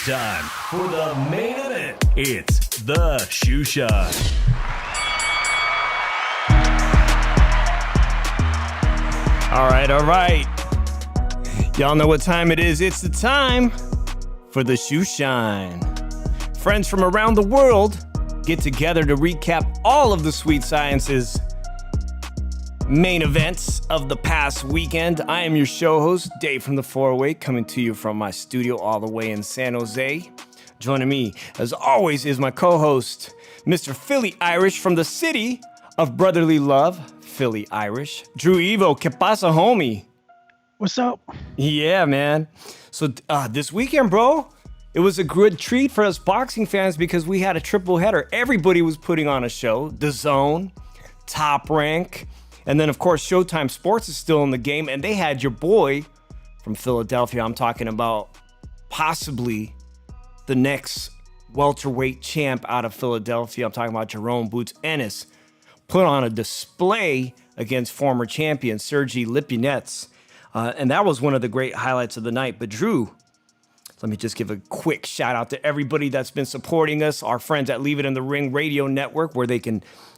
It's time for the main event. It's the Shoeshine. All right. Y'all know what time it is. It's the time for the Shoeshine. Friends from around the world get together to recap all of the Sweet Science's main events of the past weekend. I am your show host, Dave from the 408, coming to you from my studio all the way in San Jose. Joining me, as always, is my co-host, Mr. Philly Irish from the city of brotherly love, Philly Irish. Drew Evo, que pasa, homie? What's up? Yeah, man. So this weekend, bro, it was a good treat for us boxing fans because we had a triple header. Everybody was putting on a show. DAZN, Top Rank, and then, of course, Showtime Sports is still in the game, and they had your boy from Philadelphia. I'm talking about possibly the next welterweight champ out of Philadelphia. I'm talking about Jarron Boots Ennis. Put on a display against former champion Sergey Lipinets. And that was one of the great highlights of the night. But Drew, let me just give a quick shout out to everybody that's been supporting us, our friends at Leave It in the Ring Radio Network, where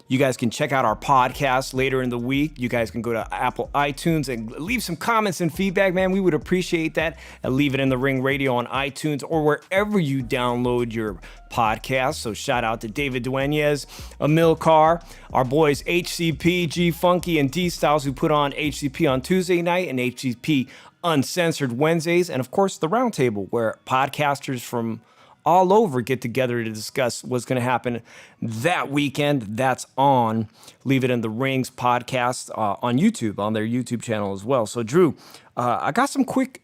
you guys can check out our podcast later in the week. You guys can go to Apple iTunes and leave some comments and feedback, man. We would appreciate that at Leave It in the Ring Radio on iTunes or wherever you download your podcast. So shout out to David Dueñez, Emil Carr, our boys HCP, G Funky, and D Styles, who put on HCP on Tuesday night and HCP Uncensored Wednesdays. And of course, the Roundtable, where podcasters from all over get together to discuss what's going to happen that weekend. That's on Leave It in the Rings podcast on YouTube, on their YouTube channel as well. So, Drew, I got some quick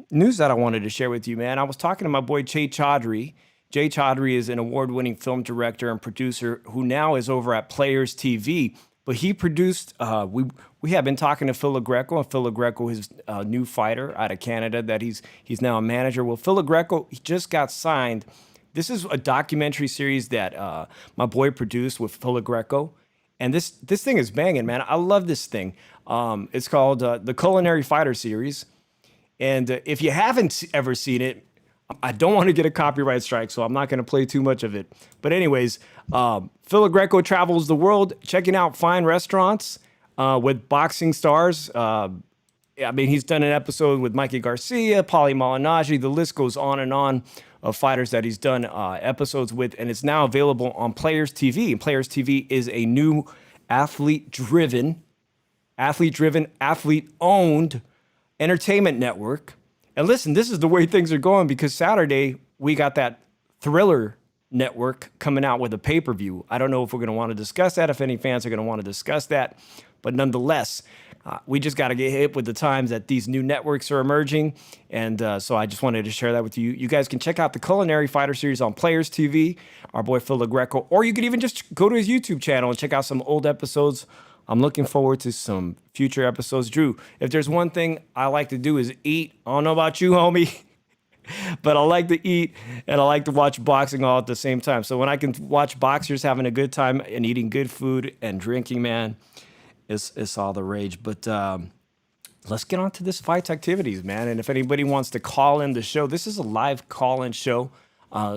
news that I wanted to share with you, man. I was talking to my boy Jay Chaudhry. Jay Chaudhry is an award-winning film director and producer who now is over at Players TV. But he produced, we have been talking to Phil Greco, and Phil Greco is a new fighter out of Canada that he's now a manager. Well, Phil Greco, he just got signed. This is a documentary series that my boy produced with Phil Greco. And this thing is banging, man. I love this thing. It's called the Culinary Fighter Series. And if you haven't ever seen it, I don't want to get a copyright strike, so I'm not going to play too much of it. But anyways, Phil Greco travels the world checking out fine restaurants with boxing stars. I mean, he's done an episode with Mikey Garcia, Paulie Malignaggi. The list goes on and on of fighters that he's done episodes with, and it's now available on Players TV. And Players TV is a new athlete-driven, athlete-owned entertainment network. And listen, this is the way things are going because Saturday we got that Thriller network coming out with a pay-per-view. I don't know if we're going to want to discuss that, if any fans are going to want to discuss that. But nonetheless, we just got to get hip with the times that these new networks are emerging. And so I just wanted to share that with you. You guys can check out the Culinary Fighter Series on Players TV, our boy Phil Greco, or you could even just go to his YouTube channel and check out some old episodes. I'm looking forward to some future episodes. Drew, if there's one thing I like to do is eat. I don't know about you, homie, but I like to eat and I like to watch boxing all at the same time. So when I can watch boxers having a good time and eating good food and drinking, man, it's all the rage. But let's get on to this fight's activities, man. And if anybody wants to call in the show, this is a live call-in show.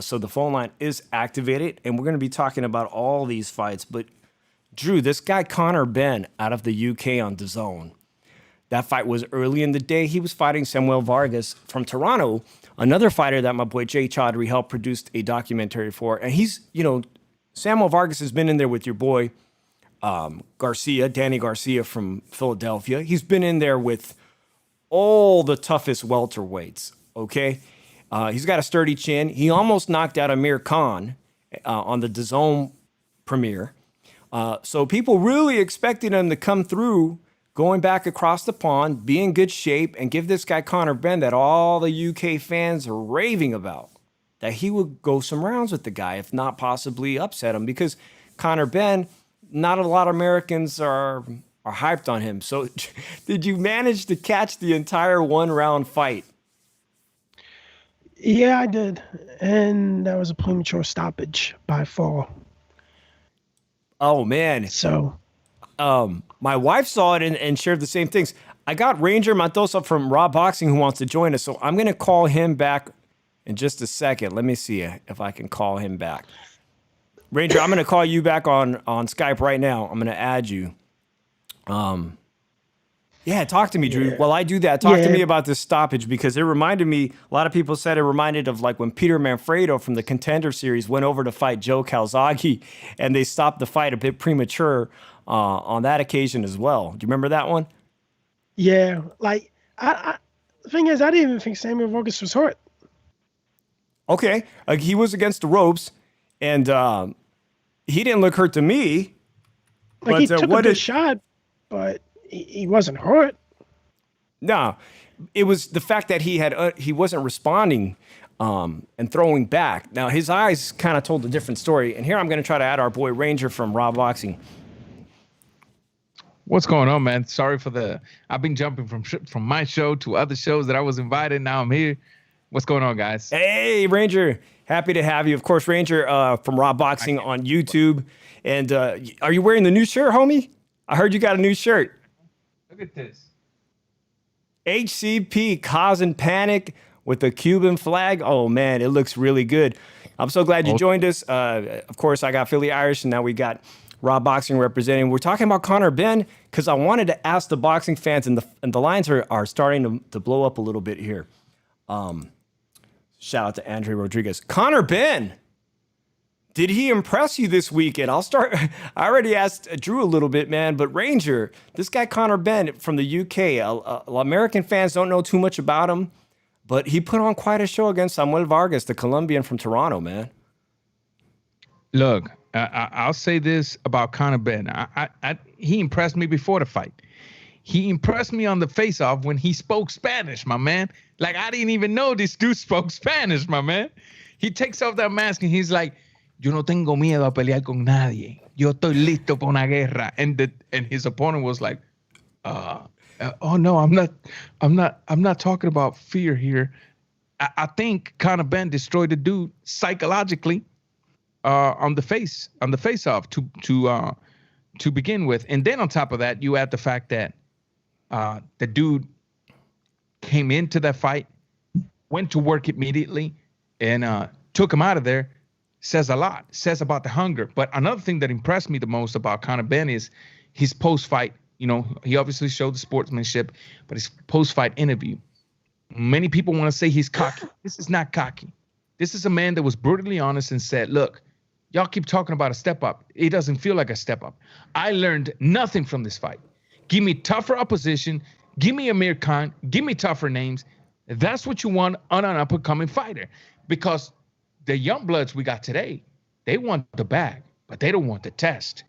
So the phone line is activated, and we're going to be talking about all these fights. But Drew, this guy Connor Benn out of the UK on DAZN. That fight was early in the day. He was fighting Samuel Vargas from Toronto, another fighter that my boy Jay Chaudhry helped produce a documentary for. And Samuel Vargas has been in there with your boy Danny Garcia from Philadelphia. He's been in there with all the toughest welterweights, okay? He's got a sturdy chin. He almost knocked out Amir Khan on the DAZN premiere. So people really expected him to come through, going back across the pond, be in good shape, and give this guy Connor Benn that all the UK fans are raving about, that he would go some rounds with the guy, if not possibly upset him, because Connor Benn, not a lot of Americans are hyped on him. So did you manage to catch the entire one-round fight? Yeah, I did. And that was a premature stoppage by fall. Oh, man. So my wife saw it and shared the same things. I got Ranger Matosa from Raw Boxing who wants to join us, so I'm going to call him back in just a second. Let me see if I can call him back. Ranger, I'm going to call you back on Skype right now. I'm going to add you. Yeah, talk to me, Drew. While I do that, talk to me about this stoppage, because it reminded me, a lot of people said it reminded of like when Peter Manfredo from the Contender Series went over to fight Joe Calzaghe, and they stopped the fight a bit premature on that occasion as well. Do you remember that one? Yeah, like, the thing is, I didn't even think Samuel Vargas was hurt. Okay, he was against the ropes, and he didn't look hurt to me. Like, but, he took a good shot, but he wasn't hurt. No, it was the fact that he wasn't responding and throwing back. Now, his eyes kind of told a different story. And here I'm going to try to add our boy Ranger from Raw Boxing. What's going on, man? Sorry for I've been jumping from my show to other shows that I was invited. Now I'm here. What's going on, guys? Hey, Ranger. Happy to have you. Of course, Ranger from Raw Boxing on YouTube. And are you wearing the new shirt, homie? I heard you got a new shirt. Look at this. HCP, Causing Panic with the Cuban flag. Oh, man, it looks really good. I'm so glad you joined us. Of course, I got Philly Irish, and now we got Raw Boxing representing. We're talking about Connor Benn because I wanted to ask the boxing fans, and the lines are starting to blow up a little bit here. Shout out to Andre Rodriguez. Connor Benn, did he impress you this weekend? I'll start. I already asked Drew a little bit, man, but Ranger, this guy Connor Benn from the UK, American fans don't know too much about him, but he put on quite a show against Samuel Vargas, the Colombian from Toronto, man. Look, I'll say this about Connor Benn. He impressed me before the fight. He impressed me on the face-off when he spoke Spanish, my man. Like, I didn't even know this dude spoke Spanish, my man. He takes off that mask and he's like, yo no tengo miedo a pelear con nadie. Yo estoy listo para una guerra. And his opponent was like, oh no, I'm not talking about fear here. I think Connor Benn destroyed the dude psychologically on the face-off to begin with. And then on top of that, you add the fact that the dude came into that fight, went to work immediately, and took him out of there. Says a lot. Says about the hunger. But another thing that impressed me the most about Connor Benn is his post-fight. You know, he obviously showed the sportsmanship, but his post-fight interview. Many people want to say he's cocky. This is not cocky. This is a man that was brutally honest and said, look, y'all keep talking about a step up. It doesn't feel like a step up. I learned nothing from this fight. Give me tougher opposition. Give me Amir Khan. Give me tougher names. That's what you want on an up-and-coming fighter. Because the young bloods we got today, they want the bag, but they don't want the test.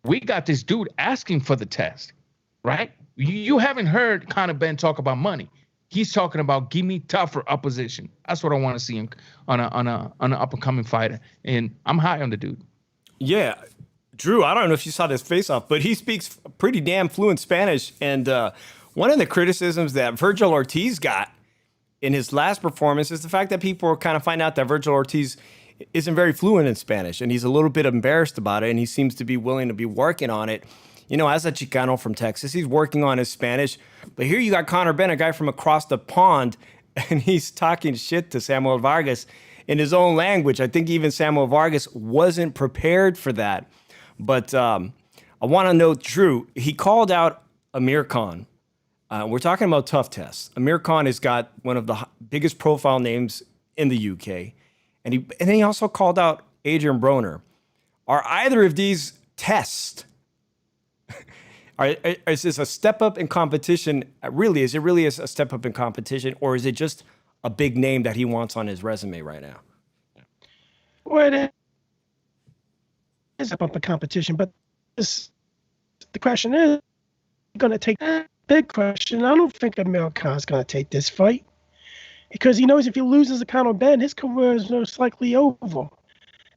We got this dude asking for the test, right? You haven't heard Connor Benn talk about money. He's talking about give me tougher opposition. That's what I want to see him on an up-and-coming fighter. And I'm high on the dude. Yeah. Drew, I don't know if you saw this face-off, but he speaks pretty damn fluent Spanish. And one of the criticisms that Vergil Ortiz got in his last performance is the fact that people kind of find out that Vergil Ortiz isn't very fluent in Spanish, and he's a little bit embarrassed about it, and he seems to be willing to be working on it. You know, as a Chicano from Texas, he's working on his Spanish. But here you got Connor Benn, a guy from across the pond, and he's talking shit to Samuel Vargas in his own language. I think even Samuel Vargas wasn't prepared for that. But I want to know, Drew, he called out Amir Khan. We're talking about tough tests. Amir Khan has got one of the biggest profile names in the UK. And then he also called out Adrian Broner. Are either of these tests, is this a step up in competition? Really, is it really a step up in competition, or is it just a big name that he wants on his resume right now? Well, it is a step up in competition, but the question is going to take that big question. I don't think Amir Khan's going to take this fight because he knows if he loses to Connor Benn, his career is most likely over.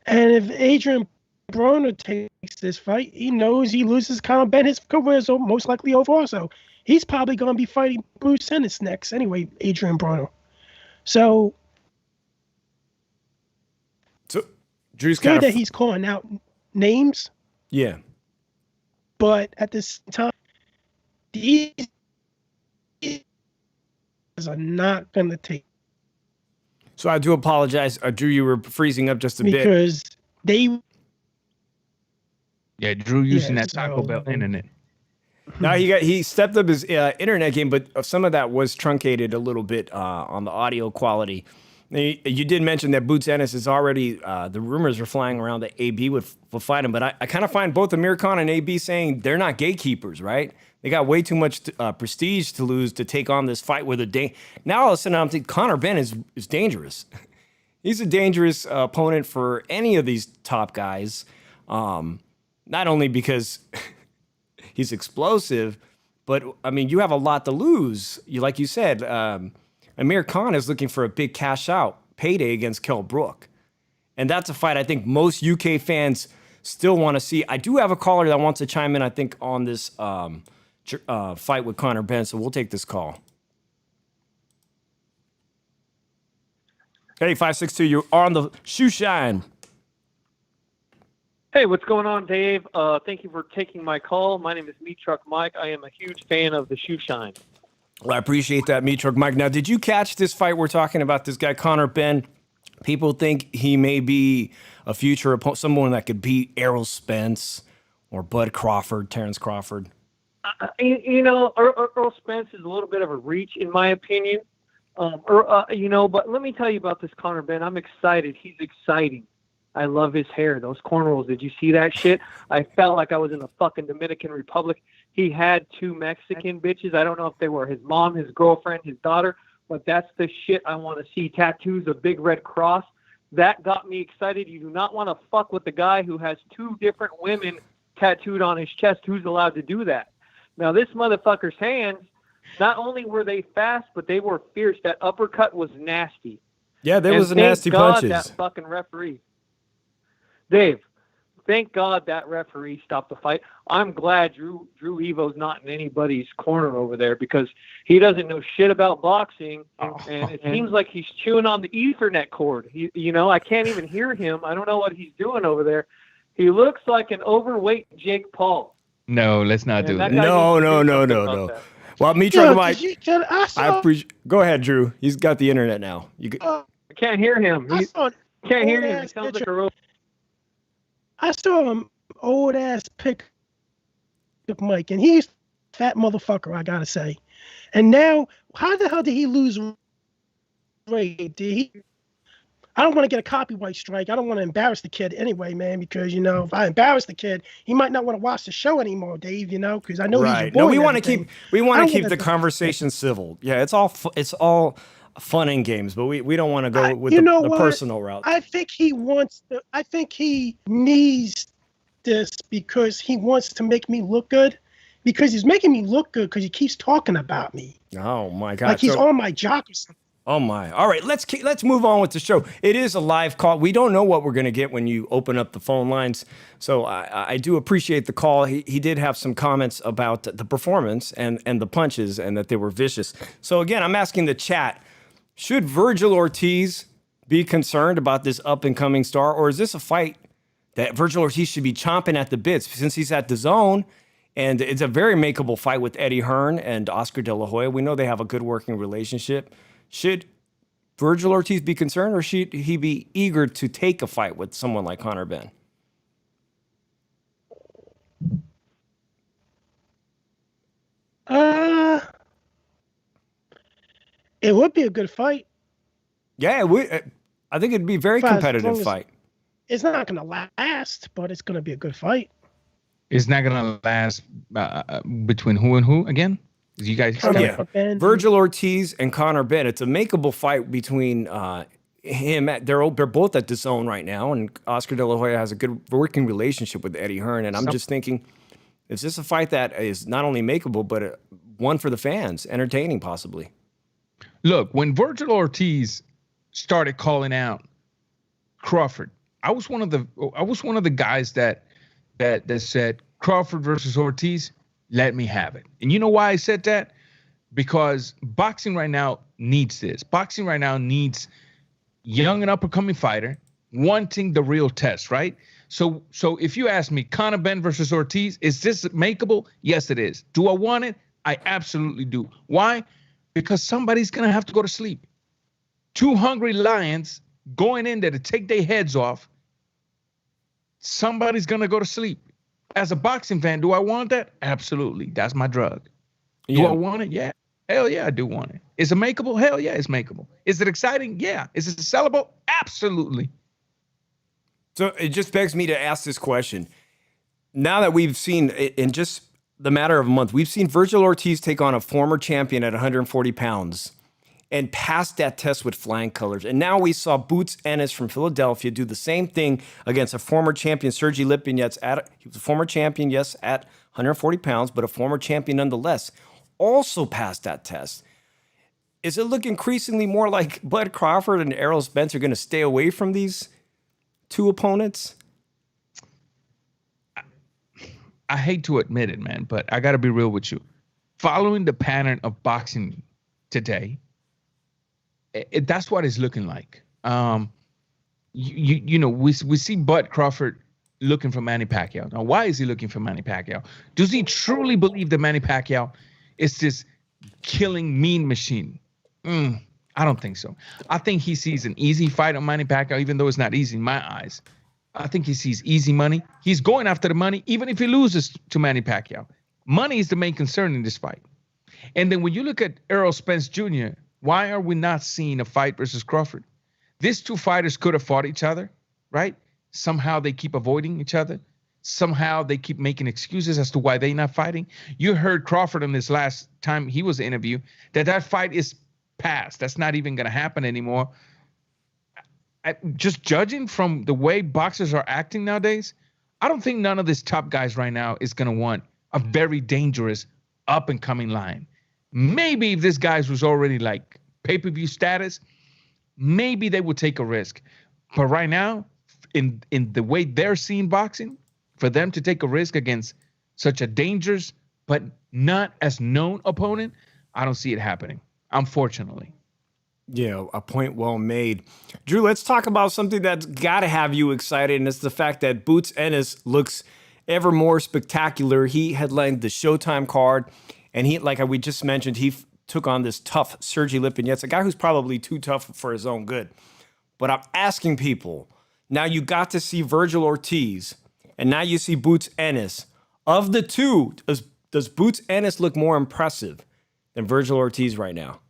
And if Adrian Broner takes this fight, he knows he loses Connor Benn, his career is most likely over also. He's probably going to be fighting Bruce Ennis next anyway, Adrian Broner. So Drew's good that he's calling out names. Yeah. But at this time, these are not going to take. So I do apologize, Drew. You were freezing up just a bit. Because they. Yeah, Drew using that so- Taco Bell internet. Now he stepped up his internet game, but some of that was truncated a little bit on the audio quality. You did mention that Boots Ennis is already, the rumors are flying around that AB would fight him, but I kind of find both Amir Khan and AB saying they're not gatekeepers, right? They got way too much prestige to lose to take on this fight with now all of a sudden I'm thinking Connor Benn is dangerous. He's a dangerous opponent for any of these top guys, not only because he's explosive, but I mean, you have a lot to lose. Like you said, Amir Khan is looking for a big cash out payday against Kell Brook. And that's a fight I think most UK fans still want to see. I do have a caller that wants to chime in, I think, on this fight with Connor Benn, so we'll take this call. Hey, 562, you are on the Shoeshine. Hey, what's going on, Dave? Thank you for taking my call. My name is Meat Truck Mike. I am a huge fan of the Shoeshine. Well, I appreciate that, Meat Truck Mike. Now, did you catch this fight we're talking about, this guy Connor Benn? People think he may be a future opponent, someone that could beat Errol Spence or Bud Crawford, Terrence Crawford. Earl Spence is a little bit of a reach, in my opinion. But let me tell you about this Connor Benn. I'm excited. He's exciting. I love his hair. Those cornrows. Did you see that shit? I felt like I was in the fucking Dominican Republic. He had 2 Mexican bitches. I don't know if they were his mom, his girlfriend, his daughter, but that's the shit I want to see. Tattoos, a big red cross. That got me excited. You do not want to fuck with the guy who has 2 different women tattooed on his chest. Who's allowed to do that? Now, this motherfucker's hands, not only were they fast, but they were fierce. That uppercut was nasty. Yeah, there was a nasty God punches. That fucking referee. Dave, thank God that referee stopped the fight. I'm glad Drew Evo's not in anybody's corner over there because he doesn't know shit about boxing, and it seems like he's chewing on the Ethernet cord. I can't even hear him. I don't know what he's doing over there. He looks like an overweight Jake Paul. No, let's not do that. No. Well, me trying to I appreciate. Go ahead, Drew. He's got the internet now. I can't hear him. Can't hear him. He sounds like a robot. I saw him old ass pick up Mike, and he's fat motherfucker, I gotta say. And now, how the hell did he lose weight? I don't want to get a copyright strike. I don't want to embarrass the kid anyway, man, because, if I embarrass the kid, he might not want to watch the show anymore, Dave, because I know he's a boy. No, we want to keep the conversation civil. Yeah, it's all fun and games, but we don't want to go with the personal route. I think he needs this because he wants to make me look good, because he's making me look good because he keeps talking about me. Oh my God. Like he's on my jock or something. Oh my! All right, let's move on with the show. It is a live call. We don't know what we're going to get when you open up the phone lines. So I do appreciate the call. He did have some comments about the performance and the punches and that they were vicious. So again, I'm asking the chat: should Vergil Ortiz be concerned about this up and coming star, or is this a fight that Vergil Ortiz should be chomping at the bits since he's at DAZN? And it's a very makeable fight with Eddie Hearn and Oscar De La Hoya. We know they have a good working relationship. Should Vergil Ortiz be concerned, or should he be eager to take a fight with someone like Connor Benn? It would be a good fight. Yeah, I think it'd be a very competitive fight. It's not going to last, but it's going to be a good fight. It's not going to last between who and who again? You guys, Vergil Ortiz and Connor Benn. It's a makeable fight between him. They're both at DAZN right now, and Oscar De La Hoya has a good working relationship with Eddie Hearn. And I'm just thinking, is this a fight that is not only makeable, but one for the fans, entertaining possibly? Look, when Vergil Ortiz started calling out Crawford, I was one of the guys that said Crawford versus Ortiz. Let me have it. And you know why I said that? Because boxing right now needs this. Boxing right now needs young and up-and-coming fighter wanting the real test, right? So if you ask me, Connor Benn versus Ortiz, is this makeable? Yes, it is. Do I want it? I absolutely do. Why? Because somebody's going to have to go to sleep. two hungry lions going in there to take their heads off, somebody's going to go to sleep. As a boxing fan, do I want that? Absolutely. That's my drug. Do I want it? Yeah. Hell yeah, I do want it. Is it makeable? Hell yeah, it's makeable. Is it exciting? Yeah. Is it sellable? Absolutely. So it just begs me to ask this question. Now that we've seen, in just the matter of a month, we've seen Vergil Ortiz take on a former champion at 140 pounds and pass that test with flying colors. And now we saw Boots Ennis from Philadelphia do the same thing against a former champion, Sergey Lipinets. He was a former champion, yes, at 140 pounds, but a former champion nonetheless. Also passed that test. Is it look increasingly more like Bud Crawford and Errol Spence are going to stay away from these two opponents? I hate to admit it, man, but I got to be real with you. Following the pattern of boxing today, that's what it's looking like. You know, we see Bud Crawford looking for Manny Pacquiao. Now, why is he looking for Manny Pacquiao? Does he truly believe that Manny Pacquiao is this killing mean machine? I don't think so. I think he sees an easy fight on Manny Pacquiao, even though it's not easy in my eyes. I think he sees easy money. He's going after the money, even if he loses to Manny Pacquiao. Money is the main concern in this fight. And then when you look at Errol Spence Jr., why are we not seeing a fight versus Crawford? These two fighters could have fought each other, right? Somehow they keep avoiding each other. Somehow they keep making excuses as to why they're not fighting. You heard Crawford on this last time he was interviewed that fight is past. That's not even going to happen anymore. Just judging from the way boxers are acting nowadays, I don't think none of these top guys right now is going to want a very dangerous up-and-coming line. Maybe if this guy was already like pay-per-view status, maybe they would take a risk. But right now, in the way they're seeing boxing, for them to take a risk against such a dangerous but not as known opponent, I don't see it happening, unfortunately. Yeah, a point well made. Drew, let's talk about something that's got to have you excited, and it's the fact that Boots Ennis looks ever more spectacular. He headlined the Showtime card, and he, like we just mentioned, he took on this tough Sergey Lipinets, a guy who's probably too tough for his own good. But I'm asking people, now you got to see Vergil Ortiz, and now you see Boots Ennis. Of the two, does Boots Ennis look more impressive than Vergil Ortiz right now?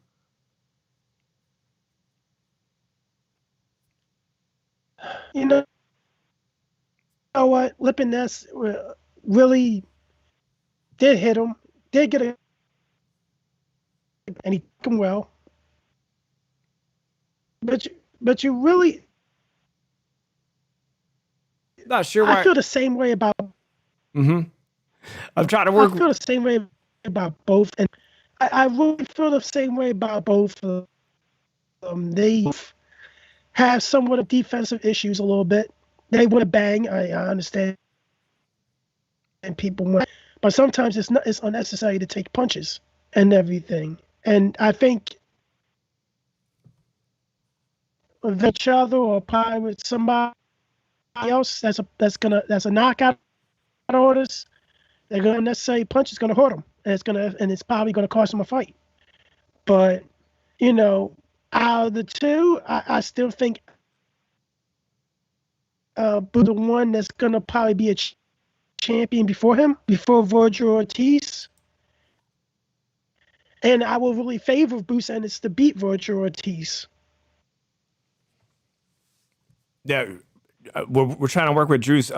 You know what? Lipinets really did hit him, did get it, and he took him well. But you really Not sure why. I feel the same way about. I'm trying to work. I feel the same way about both, and I really feel the same way about both of them. They have somewhat of defensive issues a little bit. They want to bang. I understand, and people want, but sometimes it's unnecessary to take punches and everything. And I think with each other or probably with somebody else that's a knockout orders, they're gonna necessarily punch is gonna hurt them, and it's probably gonna cost them a fight. But you know, out of the two, I still think the one that's gonna probably be a champion before him, before Vergil Ortiz. And I will really favor Boots Ennis to beat Vergil Ortiz. Yeah, we're trying to work with Drew's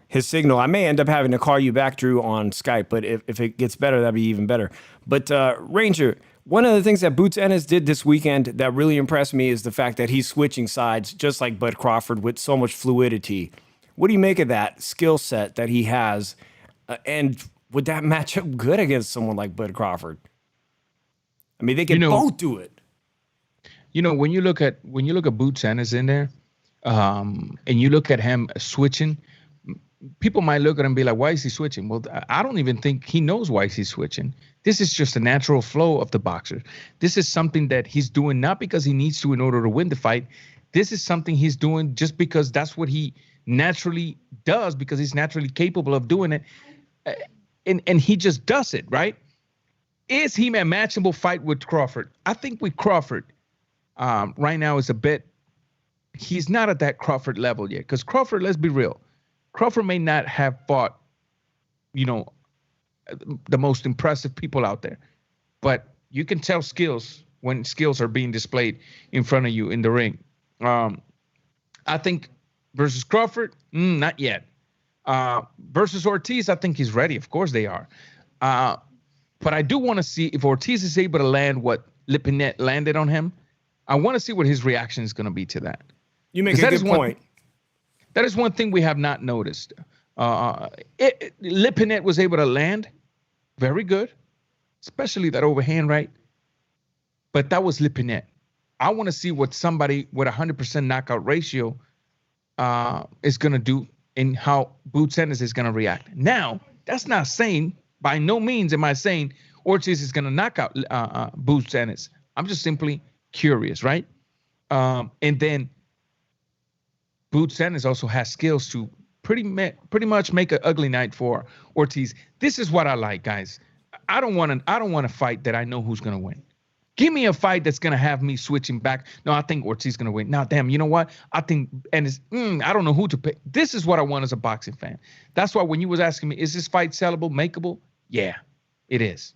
his signal. I may end up having to call you back, Drew, on Skype, but if it gets better, that'd be even better. But Ranger, one of the things that Boots Ennis did this weekend that really impressed me is the fact that he's switching sides, just like Bud Crawford, with so much fluidity. What do you make of that skill set that he has? And would that match up good against someone like Bud Crawford? I mean, they can both do it. You know, when you look at Boots Ennis in there, and you look at him switching, people might look at him and be like, why is he switching? Well, I don't even think he knows why he's switching. This is just a natural flow of the boxer. This is something that he's doing not because he needs to in order to win the fight. This is something he's doing just because that's what he naturally does, because he's naturally capable of doing it. And he just does it, right? Is he a matchable fight with Crawford? I think with Crawford, right now is a bit. He's not at that Crawford level yet. Because Crawford, let's be real, Crawford may not have fought, the most impressive people out there, but you can tell skills when skills are being displayed in front of you in the ring. I think versus Crawford, not yet. Versus Ortiz, I think he's ready. Of course they are. But I do want to see if Ortiz is able to land what Lipinette landed on him. I want to see what his reaction is going to be to that. You make a good point. That is one thing we have not noticed. Lipinette was able to land very good, especially that overhand right. But that was Lipinette. I want to see what somebody with 100% knockout ratio is going to do and how Boots Ennis is going to react. Now, that's not saying, by no means am I saying Ortiz is going to knock out Boots Ennis. I'm just simply curious, right? And then Boots Ennis also has skills to pretty much make an ugly night for Ortiz. This is what I like, guys. I don't want a fight that I know who's going to win. Give me a fight that's going to have me switching back. No, I think Ortiz is going to win. Now, damn, you know what? I think, and it's, I don't know who to pick. This is what I want as a boxing fan. That's why when you was asking me, is this fight sellable, makeable? Yeah, it is.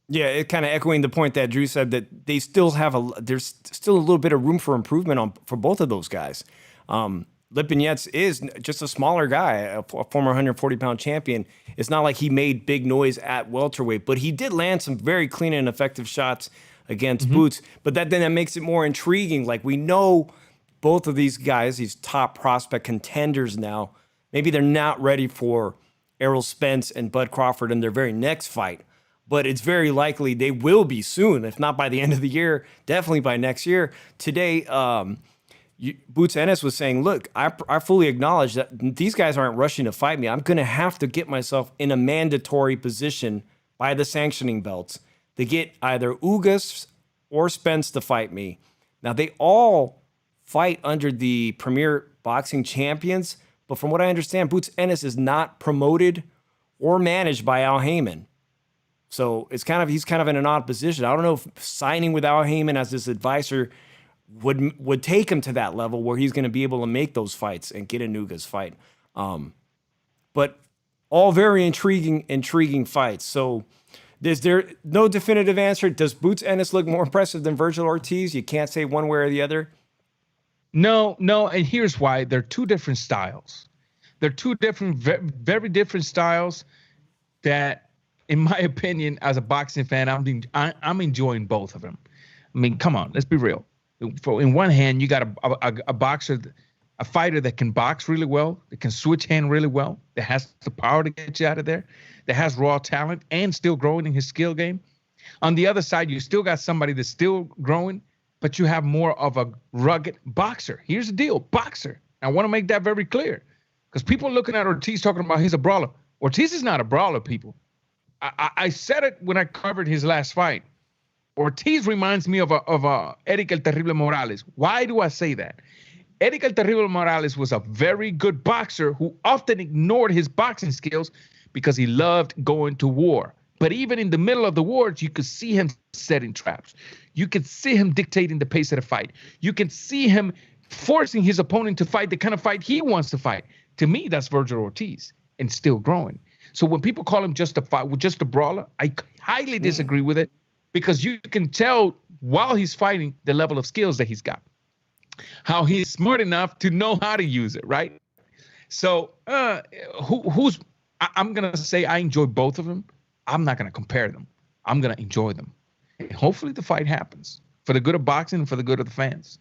Yeah, it kind of echoing the point that Drew said that they still have there's still a little bit of room for improvement for both of those guys. Lipinets is just a smaller guy, a former 140-pound champion. It's not like he made big noise at welterweight, but he did land some very clean and effective shots against Boots. But that makes it more intriguing. Like, we know both of these guys, these top prospect contenders now, maybe they're not ready for Errol Spence and Bud Crawford in their very next fight, but it's very likely they will be soon, if not by the end of the year, definitely by next year. Today, Boots Ennis was saying, look, I fully acknowledge that these guys aren't rushing to fight me. I'm going to have to get myself in a mandatory position by the sanctioning belts to get either Ugas or Spence to fight me. Now, they all fight under the Premier Boxing Champions, but from what I understand, Boots Ennis is not promoted or managed by Al Heyman. So he's kind of in an odd position. I don't know if signing with Al Heyman as this advisor would take him to that level where he's going to be able to make those fights and get a Ugas fight. But all very intriguing fights. So is there no definitive answer? Does Boots Ennis look more impressive than Vergil Ortiz? You can't say one way or the other. No, and here's why. They're two different styles. They're two different, very different styles that, in my opinion, as a boxing fan, I'm enjoying both of them. I mean, come on, let's be real. In one hand, you got a boxer, a fighter that can box really well, that can switch hand really well, that has the power to get you out of there, that has raw talent and still growing in his skill game. On the other side, you still got somebody that's still growing, but you have more of a rugged boxer. Here's the deal, boxer. I want to make that very clear, because people are looking at Ortiz talking about he's a brawler. Ortiz is not a brawler, people. I said it when I covered his last fight. Ortiz reminds me of Eric El Terrible Morales. Why do I say that? Eric El Terrible Morales was a very good boxer who often ignored his boxing skills because he loved going to war. But even in the middle of the wars, you could see him setting traps. You could see him dictating the pace of the fight. You can see him forcing his opponent to fight the kind of fight he wants to fight. To me, that's Vergil Ortiz, and still growing. So when people call him just a brawler, I highly disagree with it, because you can tell while he's fighting the level of skills that he's got, how he's smart enough to know how to use it, right? So I'm going to say I enjoy both of them. I'm not going to compare them. I'm going to enjoy them. And hopefully the fight happens for the good of boxing and for the good of the fans.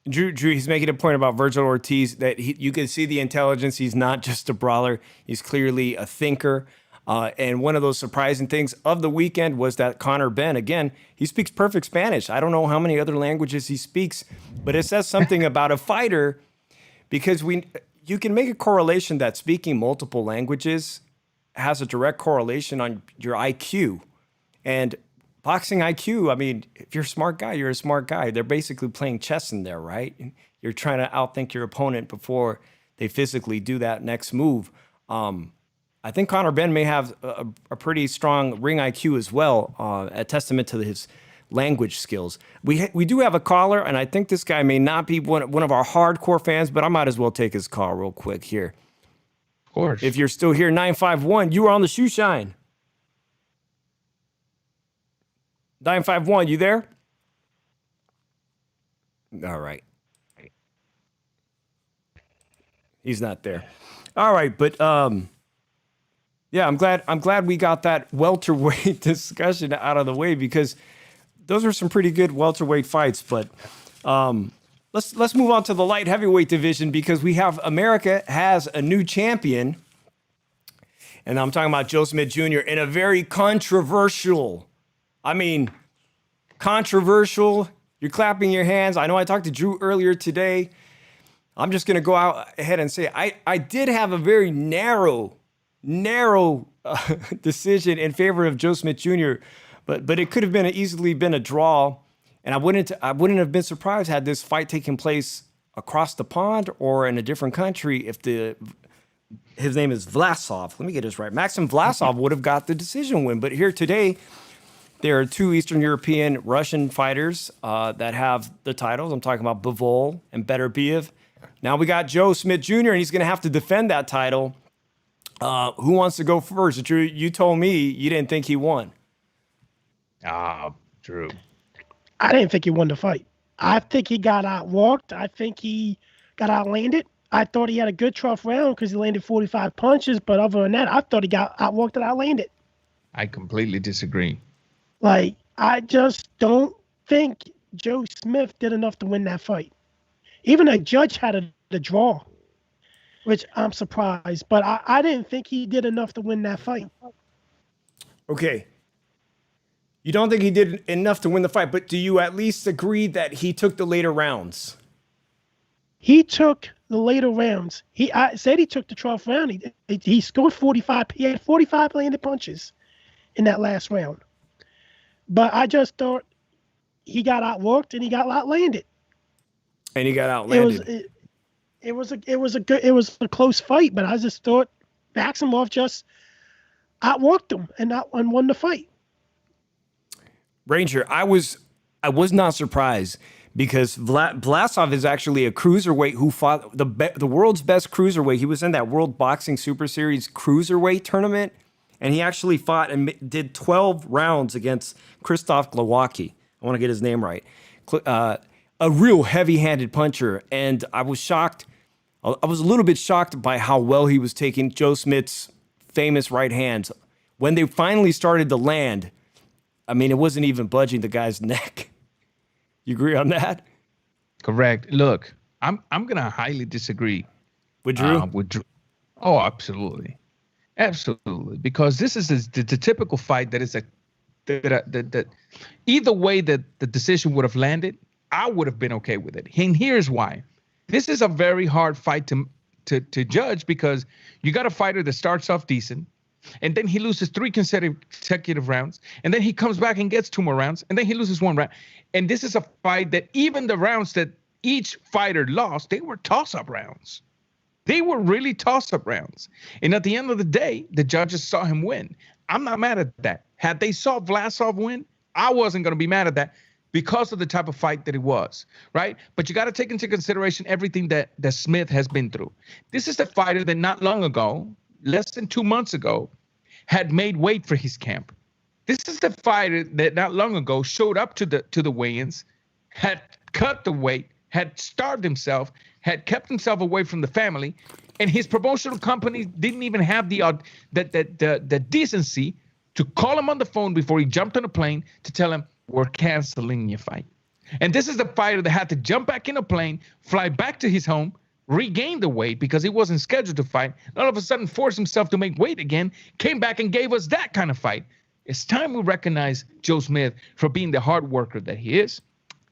Drew, he's making a point about Vergil Ortiz that you can see the intelligence. He's not just a brawler. He's clearly a thinker. And one of those surprising things of the weekend was that Connor Benn, again, he speaks perfect Spanish. I don't know how many other languages he speaks, but it says something about a fighter, because you can make a correlation that speaking multiple languages has a direct correlation on your IQ. And boxing IQ, I mean, if you're a smart guy, you're a smart guy. They're basically playing chess in there, right? You're trying to outthink your opponent before they physically do that next move. I think Connor Benn may have a pretty strong ring IQ as well, a testament to his language skills. We do have a caller, and I think this guy may not be one of our hardcore fans, but I might as well take his call real quick here. Of course. If you're still here, 951, you are on the Shoeshine. 951, you there? All right. He's not there. All right, but yeah, I'm glad we got that welterweight discussion out of the way, because those are some pretty good welterweight fights. But let's move on to the light heavyweight division, because America has a new champion, and I'm talking about Joe Smith Jr. in a very controversial. Controversial. You're clapping your hands. I know I talked to Drew earlier today. I'm just going to go out ahead and say I did have a very narrow decision in favor of Joe Smith Jr., but it could have easily been a draw, and I wouldn't have been surprised had this fight taken place across the pond or in a different country if his name is Vlasov. Let me get this right. Maxim Vlasov would have got the decision win, but here today there are two Eastern European Russian fighters that have the titles. I'm talking about Bivol and Beterbiev. Now we got Joe Smith Jr., and he's going to have to defend that title. Who wants to go first? Drew, you told me you didn't think he won. Drew. I didn't think he won the fight. I think he got outwalked. I think he got outlanded. I thought he had a good 12th round because he landed 45 punches, but other than that, I thought he got outwalked and outlanded. I completely disagree. Like, I just don't think Joe Smith did enough to win that fight. Even a judge had the draw, which I'm surprised, but I didn't think he did enough to win that fight. Okay. You don't think he did enough to win the fight, but do you at least agree that he took the later rounds? He took the later rounds. I said he took the 12th round. He scored 45. He had 45 landed punches in that last round. But I just thought he got outworked and he got outlanded. And he got outlanded. It was a close fight, but I just thought Maximov just outworked him and won the fight. Ranger, I was not surprised, because Vlasov is actually a cruiserweight who fought the world's best cruiserweight. He was in that World Boxing Super Series cruiserweight tournament, and he actually fought and did 12 rounds against Krzysztof Glowacki. I want to get his name right. A real heavy-handed puncher, and I was shocked. I was a little bit shocked by how well he was taking Joe Smith's famous right hands. When they finally started to land, it wasn't even budging the guy's neck. You agree on that? Correct. Look, I'm gonna highly disagree with Drew. Oh, absolutely, because this is the typical fight that is that either way that the decision would have landed, I would have been okay with it. And here's why: this is a very hard fight to judge, because you got a fighter that starts off decent, and then he loses 3 consecutive rounds, and then he comes back and gets 2 more rounds, and then he loses 1 round. And this is a fight that even the rounds that each fighter lost, they were toss-up rounds. They were really toss-up rounds. And at the end of the day, the judges saw him win. I'm not mad at that. Had they saw Vlasov win, I wasn't going to be mad at that, because of the type of fight that it was, right? But you got to take into consideration everything that Smith has been through. This is the fighter that not long ago, less than 2 months ago, had made weight for his camp. This is the fighter that not long ago showed up to the weigh-ins, had cut the weight, had starved himself, had kept himself away from the family, and his promotional company didn't even have the decency to call him on the phone before he jumped on a plane to tell him, we're canceling your fight. And this is the fighter that had to jump back in a plane, fly back to his home, regain the weight because he wasn't scheduled to fight, all of a sudden forced himself to make weight again, came back and gave us that kind of fight. It's time we recognize Joe Smith for being the hard worker that he is.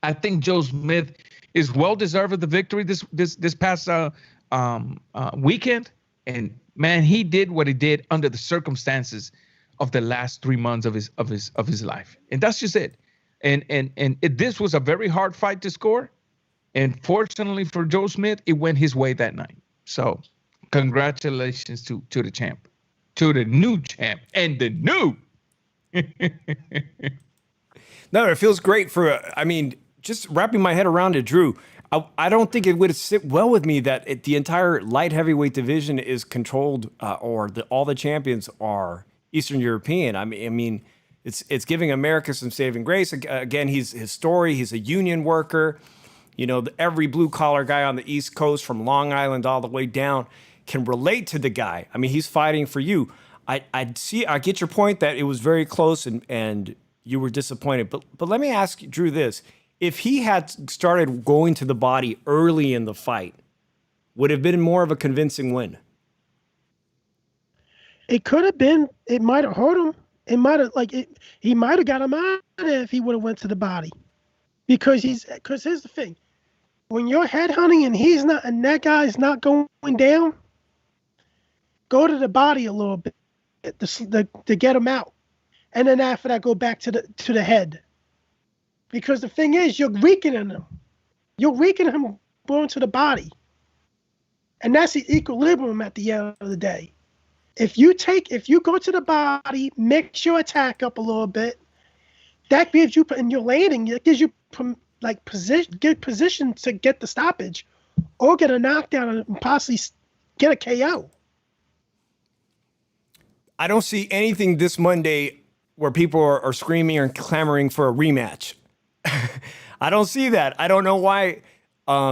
I think Joe Smith is well-deserved of the victory this past weekend. And man, he did what he did under the circumstances of the last 3 months of his life. And that's just it. And this was a very hard fight to score. And fortunately for Joe Smith, it went his way that night. So congratulations to the champ, to the new champ, and the new. No, it feels great for, I mean, just wrapping my head around it, Drew. I don't think it would sit well with me that the entire light heavyweight division is controlled, or all the champions are Eastern European. I mean, it's giving America some saving grace. Again, his story. He's a union worker. You know, every blue collar guy on the East Coast, from Long Island all the way down, can relate to the guy. I mean, he's fighting for you. I get your point that it was very close and you were disappointed. But let me ask you, Drew, this. If he had started going to the body early in the fight, would it have been more of a convincing win? It could have been. It might have hurt him. It might have he might have got him out of there if he would have went to the body. Because here's the thing. When you're headhunting and that guy's not going down, go to the body a little bit to get him out. And then after that, go back to the head. Because the thing is, you're weakening him. You're weakening him going to the body. And that's the equilibrium at the end of the day. If you go to the body, mix your attack up a little bit, that gives you, and you're landing, it gives you good position to get the stoppage or get a knockdown and possibly get a KO. I don't see anything this Monday where people are screaming or clamoring for a rematch. I don't see that. I don't know why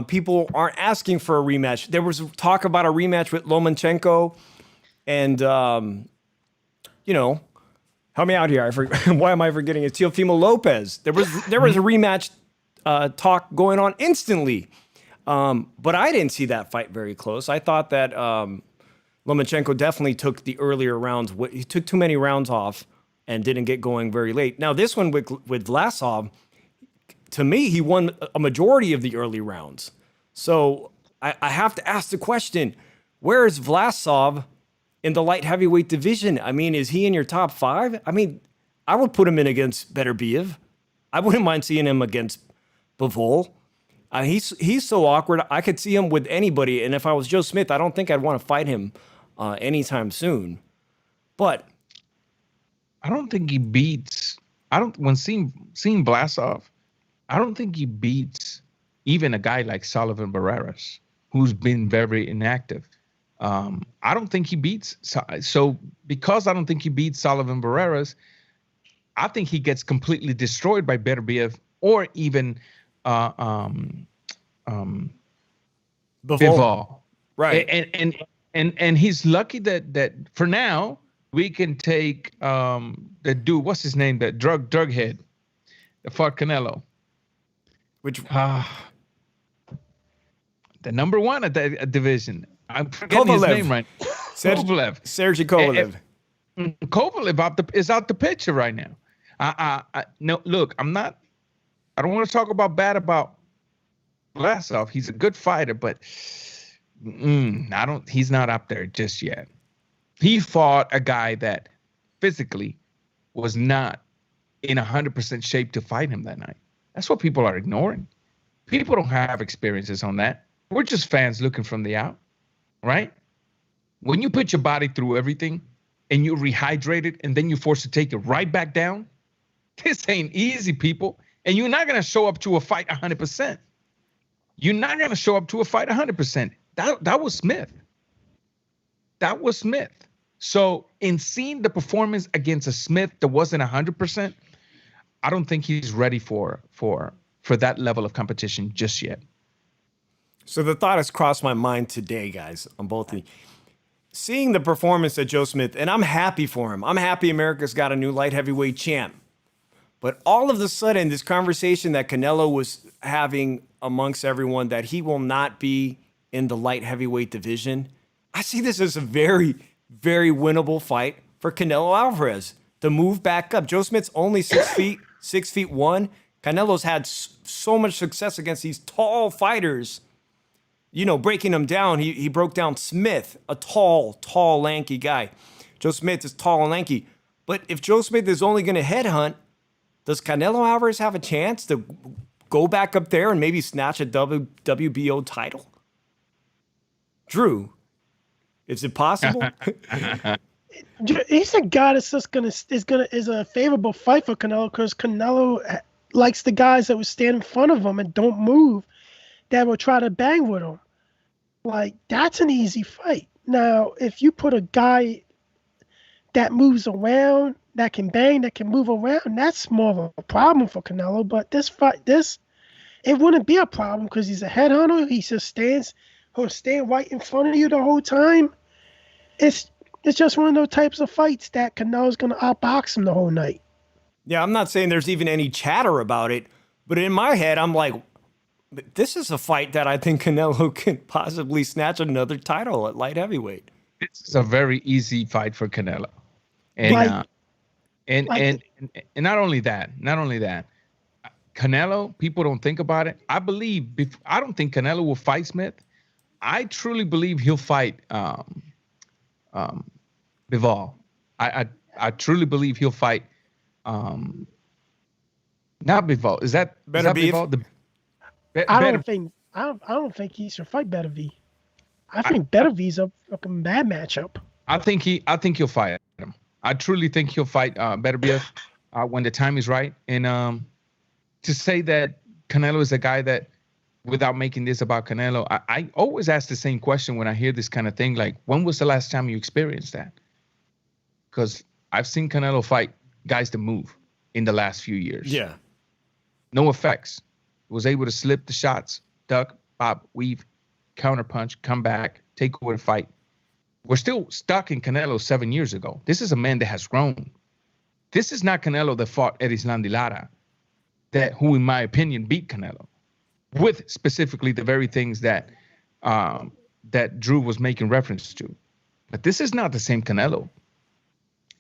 people aren't asking for a rematch. There was talk about a rematch with Lomachenko, and help me out here. Why am I forgetting it? Teofimo Lopez. There was a rematch talk going on instantly, but I didn't see that fight very close. I thought that Lomachenko definitely took the earlier rounds. He took too many rounds off and didn't get going very late. Now this one with Vlasov, to me, he won a majority of the early rounds. So I have to ask the question, where is Vlasov in the light heavyweight division? I mean, is he in your top 5? I mean, I would put him in against Beterbiev. I wouldn't mind seeing him against Bivol. He's so awkward. I could see him with anybody. And if I was Joe Smith, I don't think I'd want to fight him anytime soon. But I don't think he beats. When seeing Vlasov, I don't think he beats even a guy like Sullivan Barreras, who's been very inactive. I don't think he beats. So because I don't think he beats Sullivan Barreras, I think he gets completely destroyed by Beterbiev or even Bivol. Right. And he's lucky that for now we can take the dude, what's his name, that drug head, the fought Canelo. Which the number 1 at that division. I'm forgetting his name right. Sergey Kovalev. Kovalev is out the picture right now. No, look, I don't want to talk bad about Vlasov. He's a good fighter, but he's not up there just yet. He fought a guy that physically was not in 100% shape to fight him that night. That's what people are ignoring. People don't have experiences on that. We're just fans looking from the out, right? When you put your body through everything and you rehydrate it and then you're forced to take it right back down, this ain't easy, people. And you're not going to show up to a fight 100%. You're not going to show up to a fight 100%. That was Smith. That was Smith. So in seeing the performance against a Smith that wasn't 100%, I don't think he's ready for that level of competition just yet. So the thought has crossed my mind today, guys, on both of you. Seeing the performance of Joe Smith, and I'm happy for him. I'm happy America's got a new light heavyweight champ. But all of a sudden, this conversation that Canelo was having amongst everyone that he will not be in the light heavyweight division, I see this as a very, very winnable fight for Canelo Alvarez to move back up. Joe Smith's only 6'1". Canelo's had so much success against these tall fighters, breaking them down. He broke down Smith, a tall, lanky guy. Joe Smith is tall and lanky. But if Joe Smith is only going to headhunt, does Canelo Alvarez have a chance to go back up there and maybe snatch a WBO title? Drew, is it possible? He's a guy that's just is a favorable fight for Canelo because Canelo likes the guys that would stand in front of him and don't move, that will try to bang with him. Like, that's an easy fight. Now, if you put a guy that moves around, that can bang, that can move around, that's more of a problem for Canelo. But this fight, it wouldn't be a problem because he's a headhunter. He just he'll stand right in front of you the whole time. It's just one of those types of fights that Canelo's going to outbox him the whole night. Yeah, I'm not saying there's even any chatter about it, but in my head, I'm like, this is a fight that I think Canelo can possibly snatch another title at light heavyweight. This is a very easy fight for Canelo. And and not only that, Canelo, people don't think about it. I don't think Canelo will fight Smith. I truly believe he'll fight Bivol. I truly believe he'll fight not Bivol. Is that Bivol? I don't think he should fight Beterbiev. I think Beterbiev's a fucking bad matchup. I think he'll fight him. I truly think he'll fight Beterbiev when the time is right. And to say that Canelo is a guy that, without making this about Canelo, I always ask the same question when I hear this kind of thing. Like, when was the last time you experienced that? Because I've seen Canelo fight guys that move in the last few years. Yeah. No effects. Was able to slip the shots, duck, bob, weave, counterpunch, come back, take over the fight. We're still stuck in Canelo 7 years ago. This is a man that has grown. This is not Canelo that fought Erislandy Lara, who, in my opinion, beat Canelo, with specifically the very things that Drew was making reference to. But this is not the same Canelo.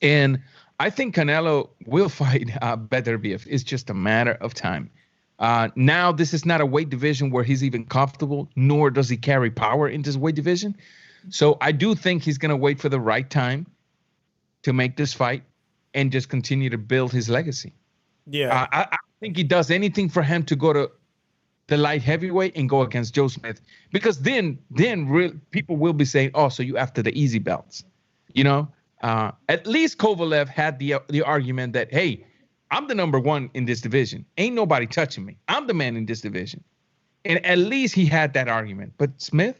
And I think Canelo will fight Beterbiev. It's just a matter of time. Now, this is not a weight division where he's even comfortable, nor does he carry power in this weight division. So I do think he's going to wait for the right time to make this fight and just continue to build his legacy. Yeah. I don't think he does anything for him to go to the light heavyweight and go against Joe Smith, because then people will be saying, oh, so you after the easy belts, you know? At least Kovalev had the argument that, hey, I'm the number one in this division. Ain't nobody touching me. I'm the man in this division. And at least he had that argument. But Smith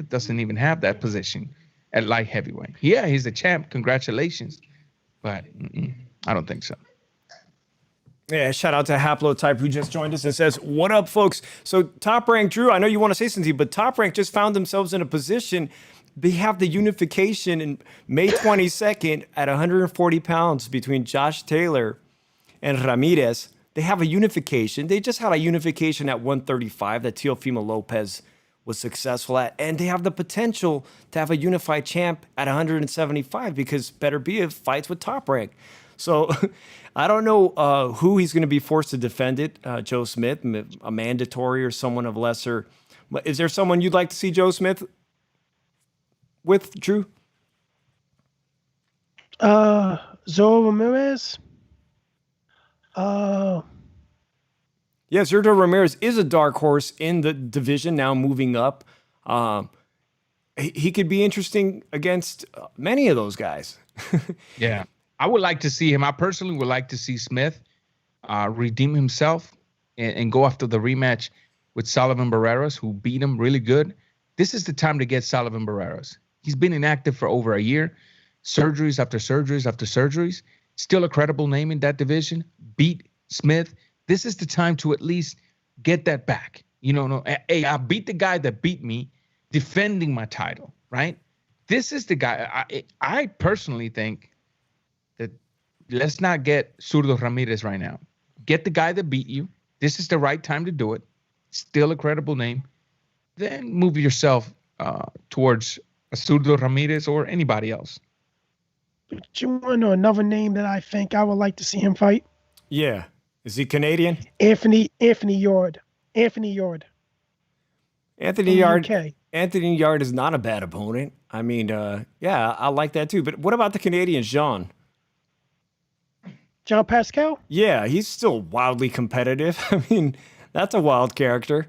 doesn't even have that position at light heavyweight. Yeah, he's a champ. Congratulations. But I don't think so. Yeah, shout out to Haplotype, who just joined us and says, what up, folks? So Top Rank, Drew, I know you want to say something, but Top Rank just found themselves in a position. They have the unification in May 22nd at 140 pounds between Josh Taylor and Ramirez. They have a unification. They just had a unification at 135 that Teofimo Lopez was successful at. And they have the potential to have a unified champ at 175 because Beterbiev fights with Top Rank. So I don't know who he's going to be forced to defend it. Joe Smith, a mandatory, or someone of lesser. Is there someone you'd like to see Joe Smith with, Drew? Zoe Ramirez. Yeah, Zurdo Ramirez is a dark horse in the division now, moving up. He could be interesting against many of those guys. Yeah, I would like to see him. I personally would like to see Smith redeem himself and go after the rematch with Sullivan Barreras, who beat him really good. This is the time to get Sullivan Barreras. He's been inactive for over a year. Surgeries after surgeries after surgeries. Still a credible name in that division. Beat Smith. This is the time to at least get that back. You know, hey, I beat the guy that beat me, defending my title, right? This is the guy. I personally think that let's not get Zurdo Ramirez right now. Get the guy that beat you. This is the right time to do it. Still a credible name. Then move yourself towards a Zurdo Ramirez or anybody else. But you want to know another name that I think I would like to see him fight? Yeah. Is he Canadian? Anthony Yard. Anthony Yard. Anthony Yard is not a bad opponent. I mean, yeah, I like that too. But what about the Canadian Jean Pascal? Yeah, he's still wildly competitive. I mean, that's a wild character.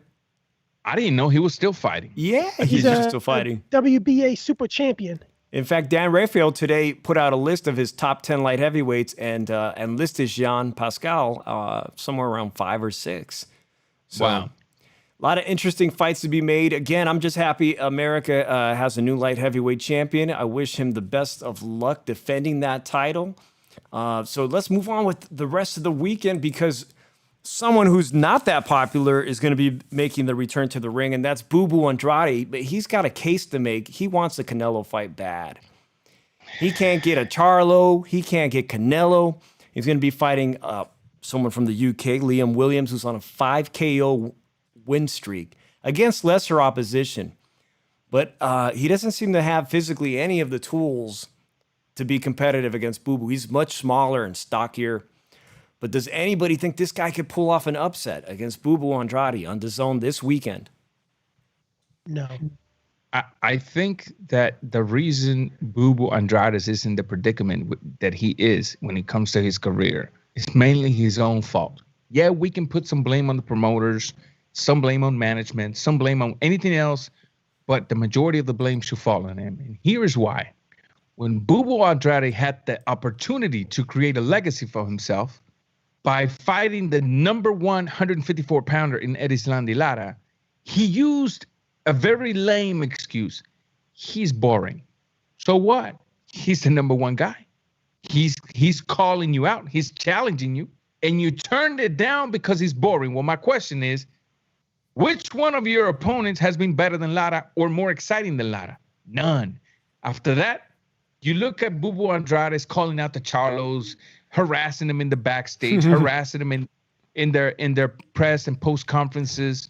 I didn't know he was still fighting. Yeah, he's just still fighting. A WBA super champion. In fact, Dan Rafael today put out a list of his top 10 light heavyweights and listed Jean Pascal somewhere around 5 or 6. So, Wow. a lot of interesting fights to be made. Again, I'm just happy America has a new light heavyweight champion. I wish him the best of luck defending that title. So let's move on with the rest of the weekend, because someone who's not that popular is going to be making the return to the ring, and that's Boo Boo Andrade. But he's got a case to make. He wants a Canelo fight bad. He can't get a Charlo. He can't get Canelo. He's going to be fighting someone from the UK, Liam Williams, who's on a 5 KO win streak against lesser opposition. But he doesn't seem to have physically any of the tools to be competitive against Boo Boo. He's much smaller and stockier. But does anybody think this guy could pull off an upset against Boo Boo Andrade on DAZN this weekend? No. I think that the reason Boo Boo Andrade is in the predicament that he is when it comes to his career is mainly his own fault. Yeah, we can put some blame on the promoters, some blame on management, some blame on anything else, but the majority of the blame should fall on him. And here is why. When Boo Boo Andrade had the opportunity to create a legacy for himself by fighting the number 154 pounder in Erislandy Lara, he used a very lame excuse. He's boring. So what? He's the number 1 guy. He's calling you out. He's challenging you. And you turned it down because he's boring. Well, my question is, which one of your opponents has been better than Lara or more exciting than Lara? None. After that, you look at Boo Boo Andrade calling out the Charlos, harassing them in the backstage, harassing them in their press and post conferences.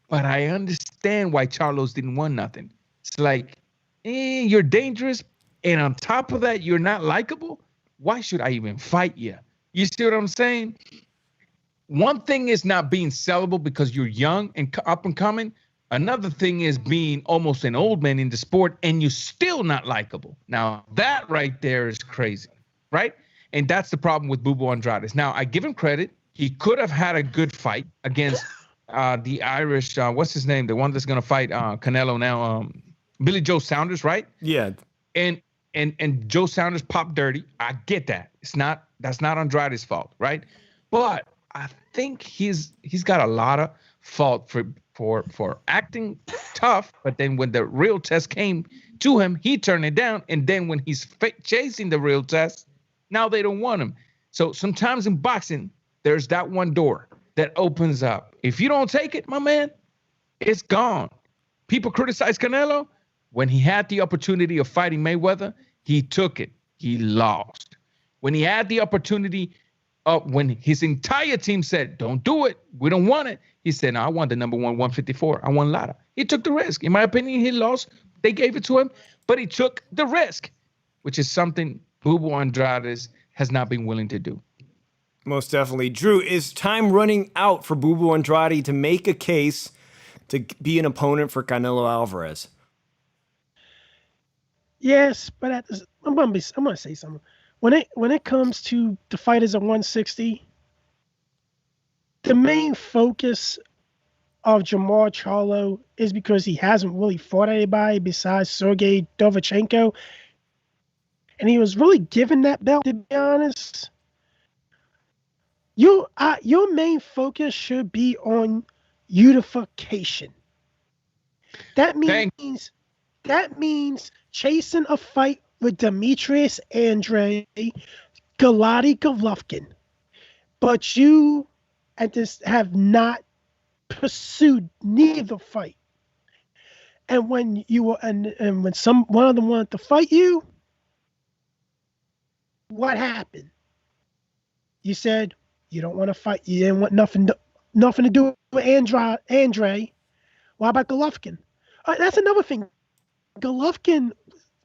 But I understand why Charlos didn't want nothing. It's like, you're dangerous, and on top of that, you're not likable. Why should I even fight you? You see what I'm saying? One thing is not being sellable because you're young and up and coming. Another thing is being almost an old man in the sport and you're still not likable. Now, that right there is crazy, right? And that's the problem with Boo Boo Andrade. Now, I give him credit. He could have had a good fight against the Irish, what's his name? The one that's going to fight Canelo now, Billy Joe Saunders, right? Yeah. And Joe Saunders popped dirty. I get that. That's not Andrade's fault, right? But I think he's got a lot of fault for acting tough, but then when the real test came to him, he turned it down. And then when he's chasing the real test, now they don't want him. So sometimes in boxing, there's that one door that opens up. If you don't take it, my man, it's gone. People criticize Canelo. When he had the opportunity of fighting Mayweather, he took it. He lost. When he had the opportunity, when his entire team said, don't do it, we don't want it, he said, no, I want the number 154. I want Lara. He took the risk. In my opinion, he lost. They gave it to him, but he took the risk, which is something Boo Boo Andrade has not been willing to do. Most definitely. Drew, is time running out for Boo Boo Andrade to make a case to be an opponent for Canelo Alvarez? Yes, but I'm gonna say something. When it comes to the fighters at 160, the main focus of Jamal Charlo is because he hasn't really fought anybody besides Sergey Dovchenko, and he was really given that belt, to be honest. Your main focus should be on unification. That means chasing a fight with Demetrius Andre, Gennady Golovkin. But you have not pursued neither fight. And when when one of them wanted to fight you, what happened? You said you don't want to fight. You didn't want nothing to do with Andre. What about Golovkin? That's another thing. Golovkin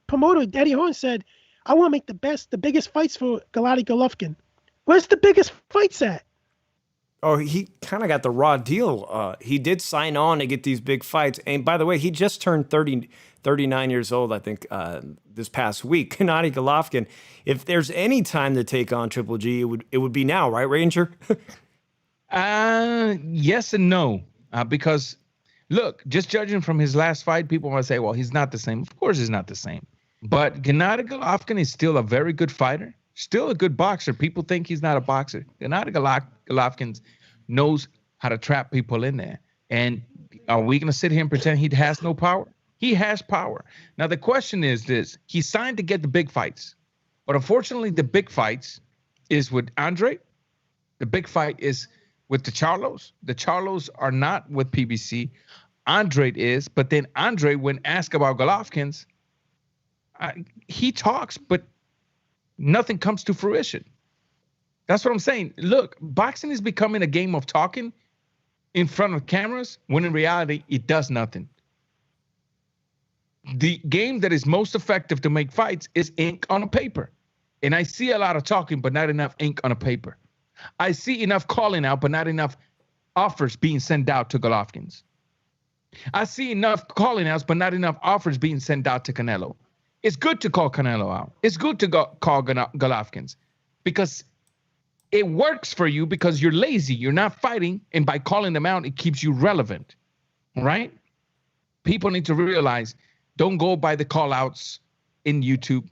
promoter Daddy Horn said, I want to make the biggest fights for Gennady Golovkin. Where's the biggest fights at? Oh, he kind of got the raw deal. He did sign on to get these big fights. And by the way, he just turned 39 years old, I think, this past week. Gennady Golovkin, if there's any time to take on Triple G, it would be now, right, Ranger? Yes and no. Because, look, just judging from his last fight, people might say, well, he's not the same. Of course he's not the same. But Gennady Golovkin is still a very good fighter, still a good boxer. People think he's not a boxer. Gennady Golovkin knows how to trap people in there. And are we going to sit here and pretend he has no power? He has power. Now, the question is this. He signed to get the big fights. But unfortunately, the big fights is with Andre. The big fight is with the Charlos. The Charlos are not with PBC. Andre is. But then Andre, when asked about Golovkin's, he talks, but nothing comes to fruition. That's what I'm saying. Look, boxing is becoming a game of talking in front of cameras when in reality, it does nothing. The game that is most effective to make fights is ink on a paper. And I see a lot of talking, but not enough ink on a paper. I see enough calling out, but not enough offers being sent out to Golovkin's. I see enough calling outs, but not enough offers being sent out to Canelo. It's good to call Canelo out. It's good to call Golovkin's because it works for you because you're lazy. You're not fighting. And by calling them out, it keeps you relevant, right? People need to realize, don't go by the call outs in YouTube,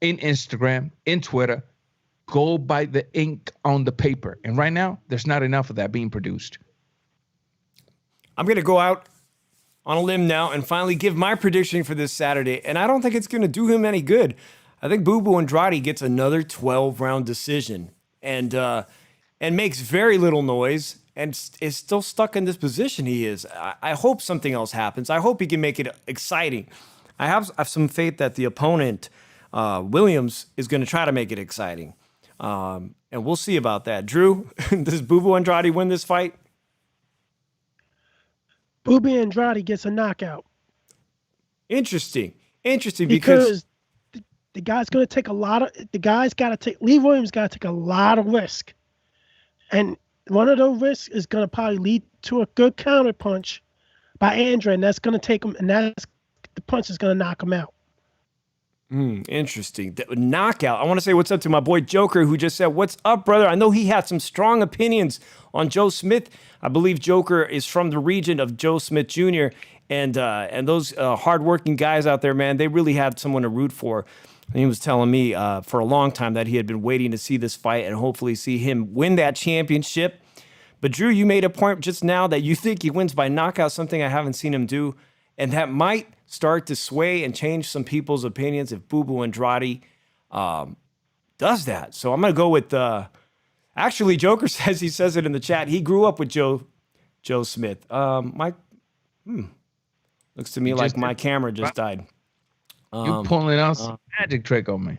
in Instagram, in Twitter. Go by the ink on the paper. And right now, there's not enough of that being produced. I'm going to go out on a limb now and finally give my prediction for this Saturday. And I don't think it's going to do him any good. I think Boo Boo Andrade gets another 12-round decision and makes very little noise and is still stuck in this position he is. I hope something else happens. I hope he can make it exciting. I have some faith that the opponent, Williams, is going to try to make it exciting. And we'll see about that. Drew, does Boo Boo Andrade win this fight? Booby Andrade gets a knockout. Interesting because the guy's going to take Lee Williams got to take a lot of risk. And one of those risks is going to probably lead to a good counter punch by Andre, and that's going to take him, and the punch is going to knock him out. Interesting. Knockout. I want to say what's up to my boy Joker, who just said, "What's up, brother?" I know he had some strong opinions on Joe Smith. I believe Joker is from the region of Joe Smith Jr. And those hardworking guys out there, man, they really had someone to root for. And he was telling me for a long time that he had been waiting to see this fight and hopefully see him win that championship. But Drew, you made a point just now that you think he wins by knockout, something I haven't seen him do, and that might start to sway and change some people's opinions if Boo Boo Andrade does that. So I'm going to go with, actually, Joker says, he says it in the chat, he grew up with Joe Smith. Looks to me like my camera just died. You pulling out some magic trick on me.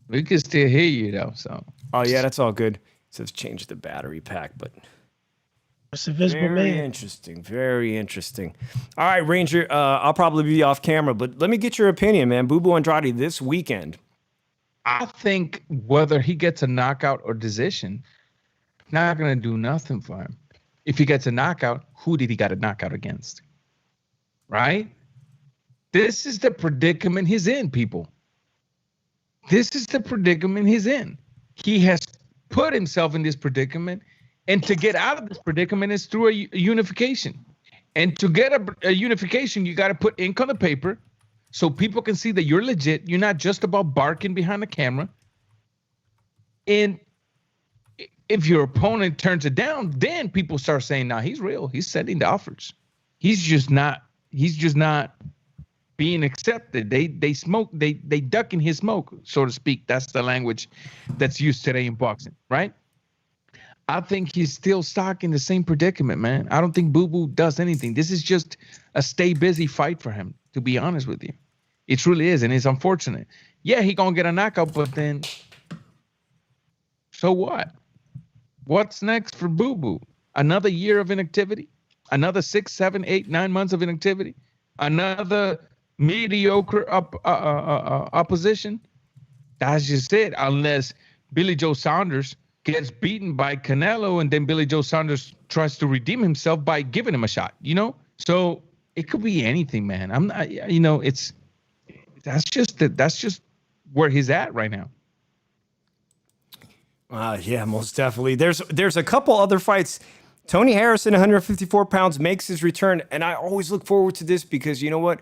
We can still hear you, though. So. Oh, yeah, that's all good. It says change the battery pack, but... It's a visible Very man. interesting. Very interesting. All right, Ranger, I'll probably be off camera, but let me get your opinion, man. Boo Boo Andrade this weekend. I think whether he gets a knockout or decision, not going to do nothing for him. If he gets a knockout, who did he got a knockout against? Right? This is the predicament he's in, people. This is the predicament he's in. He has put himself in this predicament. And to get out of this predicament is through a unification. And to get a unification, you got to put ink on the paper so people can see that you're legit. You're not just about barking behind the camera. And if your opponent turns it down, then people start saying, "Nah, he's real. He's sending the offers. He's just not being accepted. They smoke, they duck in his smoke, so to speak." That's the language that's used today in boxing, right? I think he's still stuck in the same predicament, man. I don't think Boo Boo does anything. This is just a stay busy fight for him, to be honest with you. It truly is, and it's unfortunate. Yeah, he gonna get a knockout, but then so what? What's next for Boo Boo? Another year of inactivity? Another 6, 7, 8, 9 months of inactivity? Another mediocre opposition? That's just it, unless Billy Joe Saunders gets beaten by Canelo, and then Billy Joe Saunders tries to redeem himself by giving him a shot, you know? So it could be anything, man. I'm not, you know, that's just where he's at right now. Yeah, most definitely. There's a couple other fights. Tony Harrison, 154 pounds, makes his return, and I always look forward to this because you know what?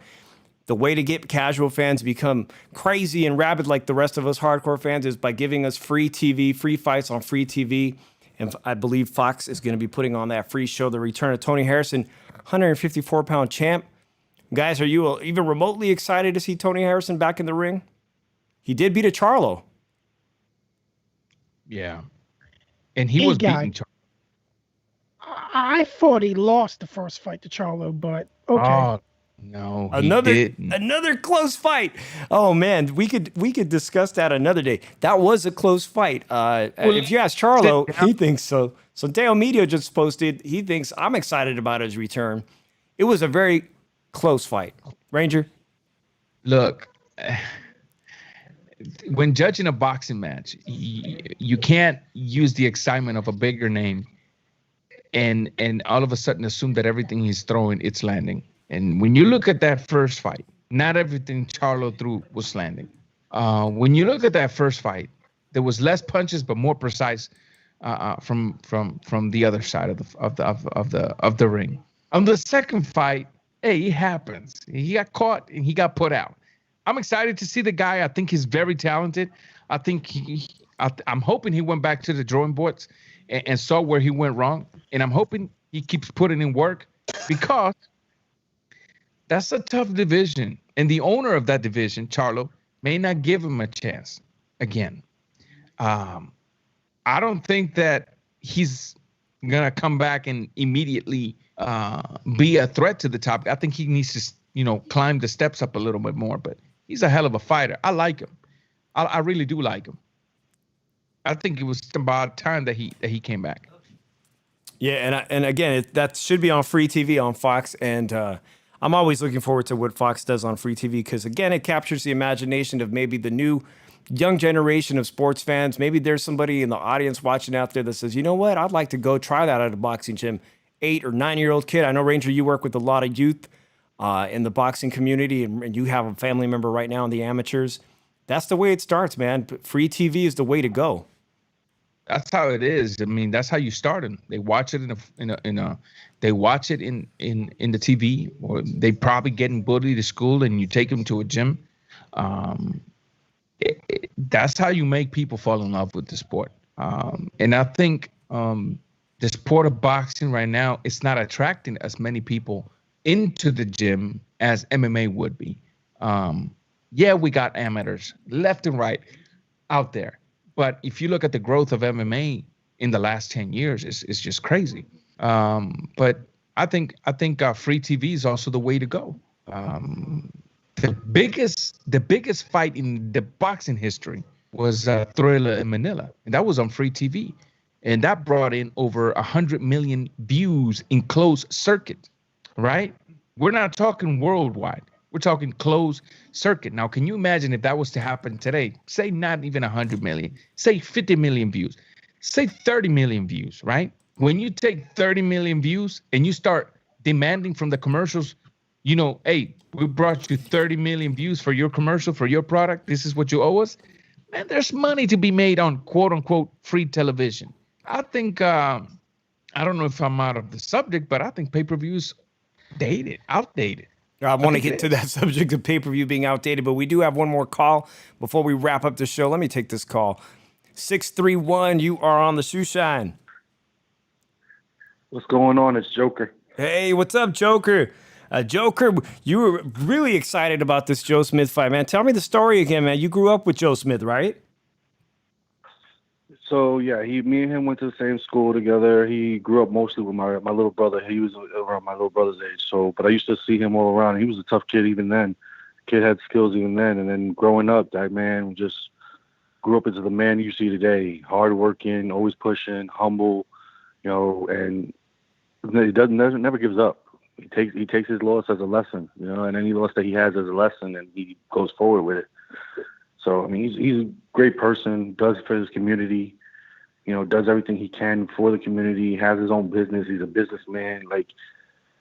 The way to get casual fans to become crazy and rabid like the rest of us hardcore fans is by giving us free TV, free fights on free TV. And I believe Fox is going to be putting on that free show the return of Tony Harrison, 154-pound champ. Guys, are you even remotely excited to see Tony Harrison back in the ring? He did beat a Charlo. Yeah. And he was beating Charlo. I thought he lost the first fight to Charlo, but okay. Oh, no, another close fight. Oh man, we could discuss that another day. That was a close fight. If you ask Charlo, he thinks so. So Dale Media just posted. He thinks I'm excited about his return. It was a very close fight. Ranger, look, when judging a boxing match, you can't use the excitement of a bigger name and all of a sudden assume that everything he's throwing, it's landing. And when you look at that first fight, not everything Charlo threw was landing. When you look at that first fight, there was less punches but more precise from the other side of the ring. On the second fight, hey, it happens. He got caught and he got put out. I'm excited to see the guy. I think he's very talented. I think I'm hoping he went back to the drawing boards and saw where he went wrong. And I'm hoping he keeps putting in work because that's a tough division. And the owner of that division, Charlo, may not give him a chance again. I don't think that he's going to come back and immediately be a threat to the top. I think he needs to, climb the steps up a little bit more. But he's a hell of a fighter. I like him. I really do like him. I think it was about time that he came back. Yeah, and again, that should be on free TV on Fox, and I'm always looking forward to what Fox does on free TV because, again, it captures the imagination of maybe the new young generation of sports fans. Maybe there's somebody in the audience watching out there that says, you know what, I'd like to go try that at a boxing gym. 8 or 9-year-old kid. I know, Ranger, you work with a lot of youth in the boxing community, and you have a family member right now in the amateurs. That's the way it starts, man. Free TV is the way to go. That's how it is. I mean, that's how you start them. They watch it they watch it in the TV, or they probably getting bullied at school, and you take them to a gym. That's how you make people fall in love with the sport. And I think the sport of boxing right now, it's not attracting as many people into the gym as MMA would be. Yeah, we got amateurs left and right out there. But if you look at the growth of MMA in the last 10 years, it's just crazy. But I think free TV is also the way to go. The biggest fight in the boxing history was Thriller in Manila, and that was on free TV, and that brought in over 100 million views in closed circuit. Right? We're not talking worldwide. We're talking closed circuit. Now, can you imagine if that was to happen today? Say not even 100 million. Say 50 million views. Say 30 million views, right? When you take 30 million views and you start demanding from the commercials, hey, we brought you 30 million views for your commercial, for your product. This is what you owe us. Man, there's money to be made on quote unquote free television. I think, I don't know if I'm out of the subject, but I think pay-per-views outdated. I want to get to that subject of pay-per-view being outdated, but we do have one more call before we wrap up the show. Let me take this call. 631, you are on the Shoeshine. What's going on? It's Joker. Hey, what's up, Joker? Joker, you were really excited about this Joe Smith fight, man. Tell me the story again, man. You grew up with Joe Smith, right? So yeah, me and him went to the same school together. He grew up mostly with my little brother. He was around my little brother's age. But I used to see him all around. He was a tough kid even then. Kid had skills even then. And then growing up, that man just grew up into the man you see today. Hardworking, always pushing, humble, and he never gives up. He takes his loss as a lesson, and any loss that he has as a lesson, and he goes forward with it. So I mean, he's a great person. Does for his community. Does everything he can for the community. He has his own business. He's a businessman. Like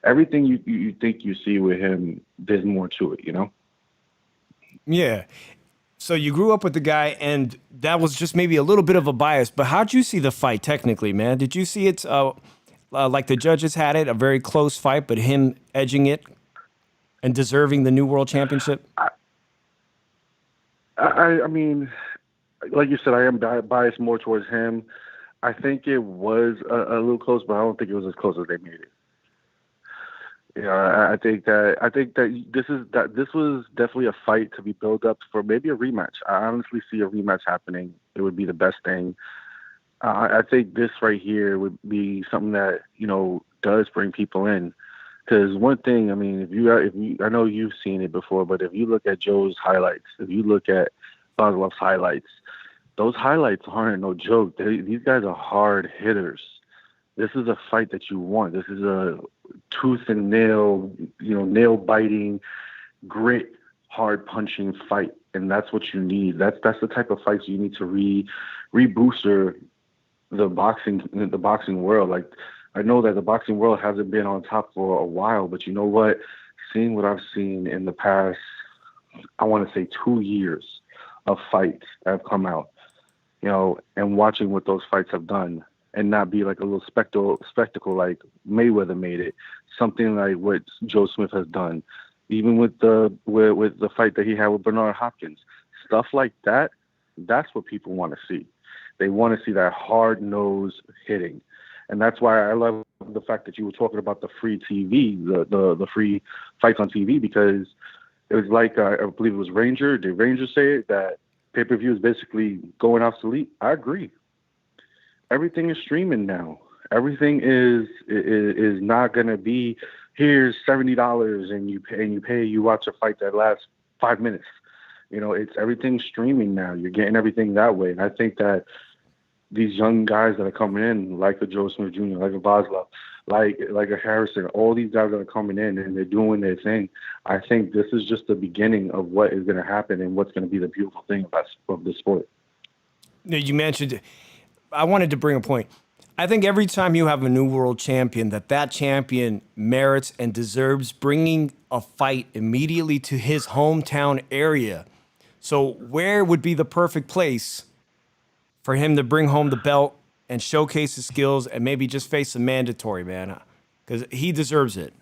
everything you think you see with him, there's more to it, Yeah. So you grew up with the guy, and that was just maybe a little bit of a bias. But how'd you see the fight technically, man? Did you see it like the judges had it, a very close fight, but him edging it? and deserving the new world championship? I mean, like you said, I am biased more towards him. I think it was a little close, but I don't think it was as close as they made it. I think that this was definitely a fight to be built up for maybe a rematch. I honestly see a rematch happening. It would be the best thing. I think this right here would be something that does bring people in. Because one thing, I mean, if you, I know you've seen it before, but if you look at Joe's highlights, if you look at Boslov's highlights, those highlights aren't no joke. These guys are hard hitters. This is a fight that you want. This is a tooth and nail, nail biting, grit, hard punching fight, and that's what you need. That's the type of fights you need to rebooster the boxing world. Like, I know that the boxing world hasn't been on top for a while, but you know what? Seeing what I've seen in the past, I want to say 2 years of fights that have come out, and watching what those fights have done, and not be like a little spectacle like Mayweather made it, something like what Joe Smith has done, even with the fight that he had with Bernard Hopkins, stuff like that. That's what people want to see. They want to see that hard nose hitting. And that's why I love the fact that you were talking about the free TV, the free fights on TV, because it was like, I believe it was Ranger. Did Ranger say it, that pay-per-view is basically going obsolete? I agree. Everything is streaming now. Everything is not going to be, here's $70 and you watch a fight that lasts 5 minutes. It's everything streaming now. You're getting everything that way. And I think that these young guys that are coming in, like a Joe Smith Jr., like a Boslov, like a Harrison, all these guys that are coming in and they're doing their thing, I think this is just the beginning of what is going to happen and what's going to be the beautiful thing of the sport. You mentioned, I wanted to bring a point. I think every time you have a new world champion, that champion merits and deserves bringing a fight immediately to his hometown area. So where would be the perfect place for him to bring home the belt and showcase his skills and maybe just face a mandatory, man? Because he deserves it.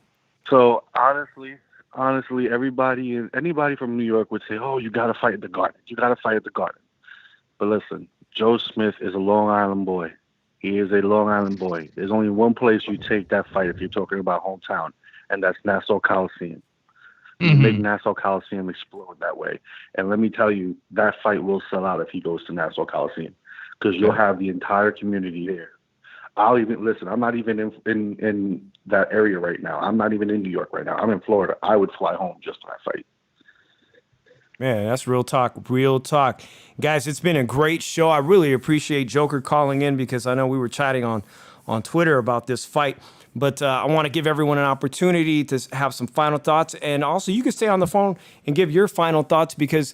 So honestly, anybody from New York would say, oh, you got to fight at the Garden. You got to fight at the Garden. But listen, Joe Smith is a Long Island boy. He is a Long Island boy. There's only one place you take that fight if you're talking about hometown, and that's Nassau Coliseum. You make Nassau Coliseum explode that way. And let me tell you, that fight will sell out if he goes to Nassau Coliseum, because you'll have the entire community there. I'm not even in that area right now. I'm not even in New York right now. I'm in Florida. I would fly home just for that fight. Man, that's real talk. Real talk. Guys, it's been a great show. I really appreciate Joker calling in, because I know we were chatting on Twitter about this fight. But I want to give everyone an opportunity to have some final thoughts. And also, you can stay on the phone and give your final thoughts, because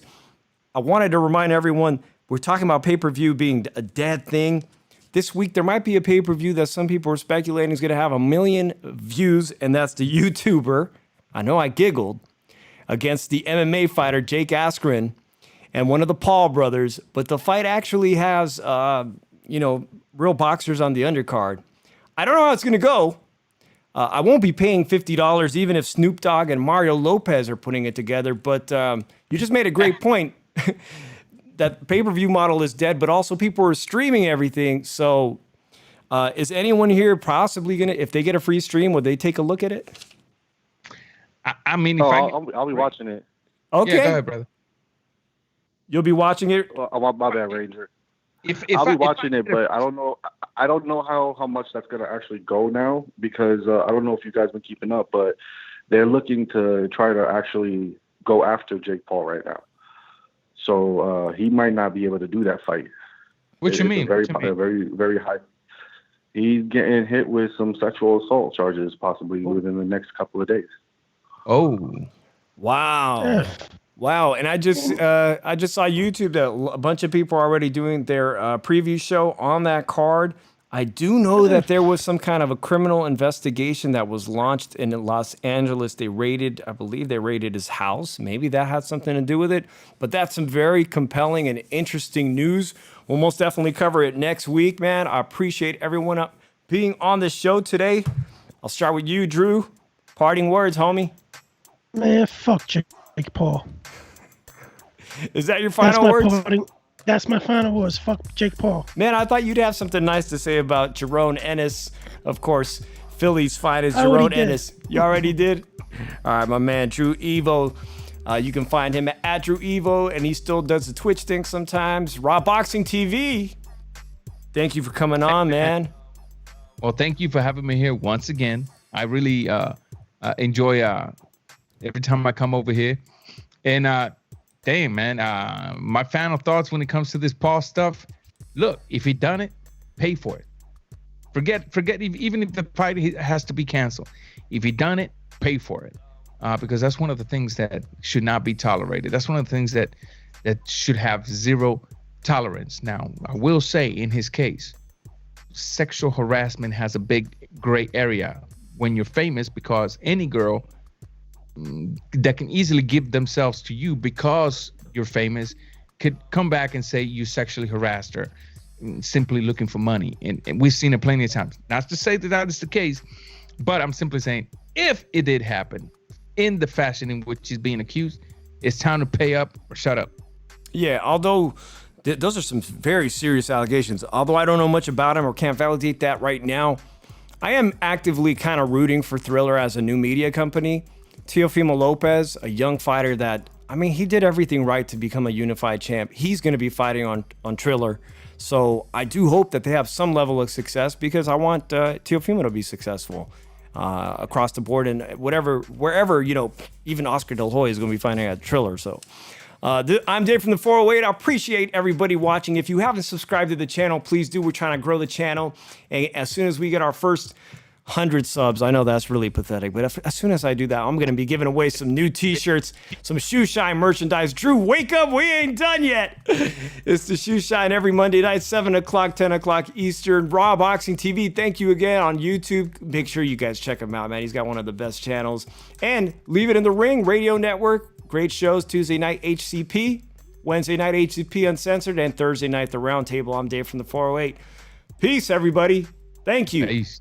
I wanted to remind everyone, we're talking about pay-per-view being a dead thing. This week, there might be a pay-per-view that some people are speculating is going to have 1 million views, and that's the YouTuber, I know I giggled, against the MMA fighter Jake Askren and one of the Paul brothers. But the fight actually has, real boxers on the undercard. I don't know how it's going to go. I won't be paying $50 even if Snoop Dogg and Mario Lopez are putting it together. But you just made a great point that pay-per-view model is dead, but also people are streaming everything. So is anyone here possibly going to, if they get a free stream, would they take a look at it? I mean, I'll be watching it. Okay. Yeah, go ahead, brother. You'll be watching it? My bad, Ranger. I'll be watching it, but I don't know. I don't know how much that's gonna actually go now, because I don't know if you guys been keeping up, but they're looking to try to actually go after Jake Paul right now. So he might not be able to do that fight. What you mean? Very very high. He's getting hit with some sexual assault charges possibly within the next couple of days. Oh, wow. Wow. And I just saw YouTube that a bunch of people are already doing their preview show on that card. I do know that there was some kind of a criminal investigation that was launched in Los Angeles. I believe they raided his house. Maybe that had something to do with it. But that's some very compelling and interesting news. We'll most definitely cover it next week, man. I appreciate everyone being on the show today. I'll start with you, Drew. Parting words, homie. Man, fuck Jake Paul. Is that your final words? That's my final words. Fuck Jake Paul. Man, I thought you'd have something nice to say about Jarron Ennis. Of course, Philly's finest, I already Jarron did. Ennis. You already did? All right, my man, Drew Evo. You can find him at Drew Evo, and he still does the Twitch thing sometimes. RawboxingTV. Thank you for coming on, man. Well, thank you for having me here once again. I really enjoy every time I come over here. And damn, man, my final thoughts when it comes to this Paul stuff. Look, if he done it, pay for it. Forget even if the fight has to be canceled. If he done it, pay for it. Because that's one of the things that should not be tolerated. That's one of the things that should have zero tolerance. Now, I will say in his case, sexual harassment has a big gray area when you're famous, because any girl that can easily give themselves to you because you're famous could come back and say you sexually harassed her, simply looking for money. And we've seen it plenty of times. Not to say that that is the case, but I'm simply saying if it did happen in the fashion in which he's being accused, it's time to pay up or shut up. Yeah, although those are some very serious allegations. Although I don't know much about him or can't validate that right now, I am actively kind of rooting for Thriller as a new media company. Teofimo Lopez, a young fighter that, I mean, he did everything right to become a unified champ. He's going to be fighting on Triller. So I do hope that they have some level of success, because I want Teofimo to be successful across the board, and wherever, you know, even Oscar De La Hoya is going to be fighting at Triller. So I'm Dave from the 408. I appreciate everybody watching. If you haven't subscribed to the channel, please do. We're trying to grow the channel. And as soon as we get our first 100 subs, I know that's really pathetic, but as soon as I do that, I'm going to be giving away some new t-shirts, some Shoeshine merchandise. Drew, wake up, we ain't done yet. It's the Shoeshine every Monday night, 7 o'clock, 10 o'clock Eastern. RawboxingTV, thank you again on YouTube. Make sure you guys check him out, man. He's got one of the best channels. And Leave It in the Ring Radio Network, great shows. Tuesday night, HCP. Wednesday night, HCP Uncensored. And Thursday night, The Roundtable. I'm Dave from the 408. Peace, everybody. Thank you. Peace.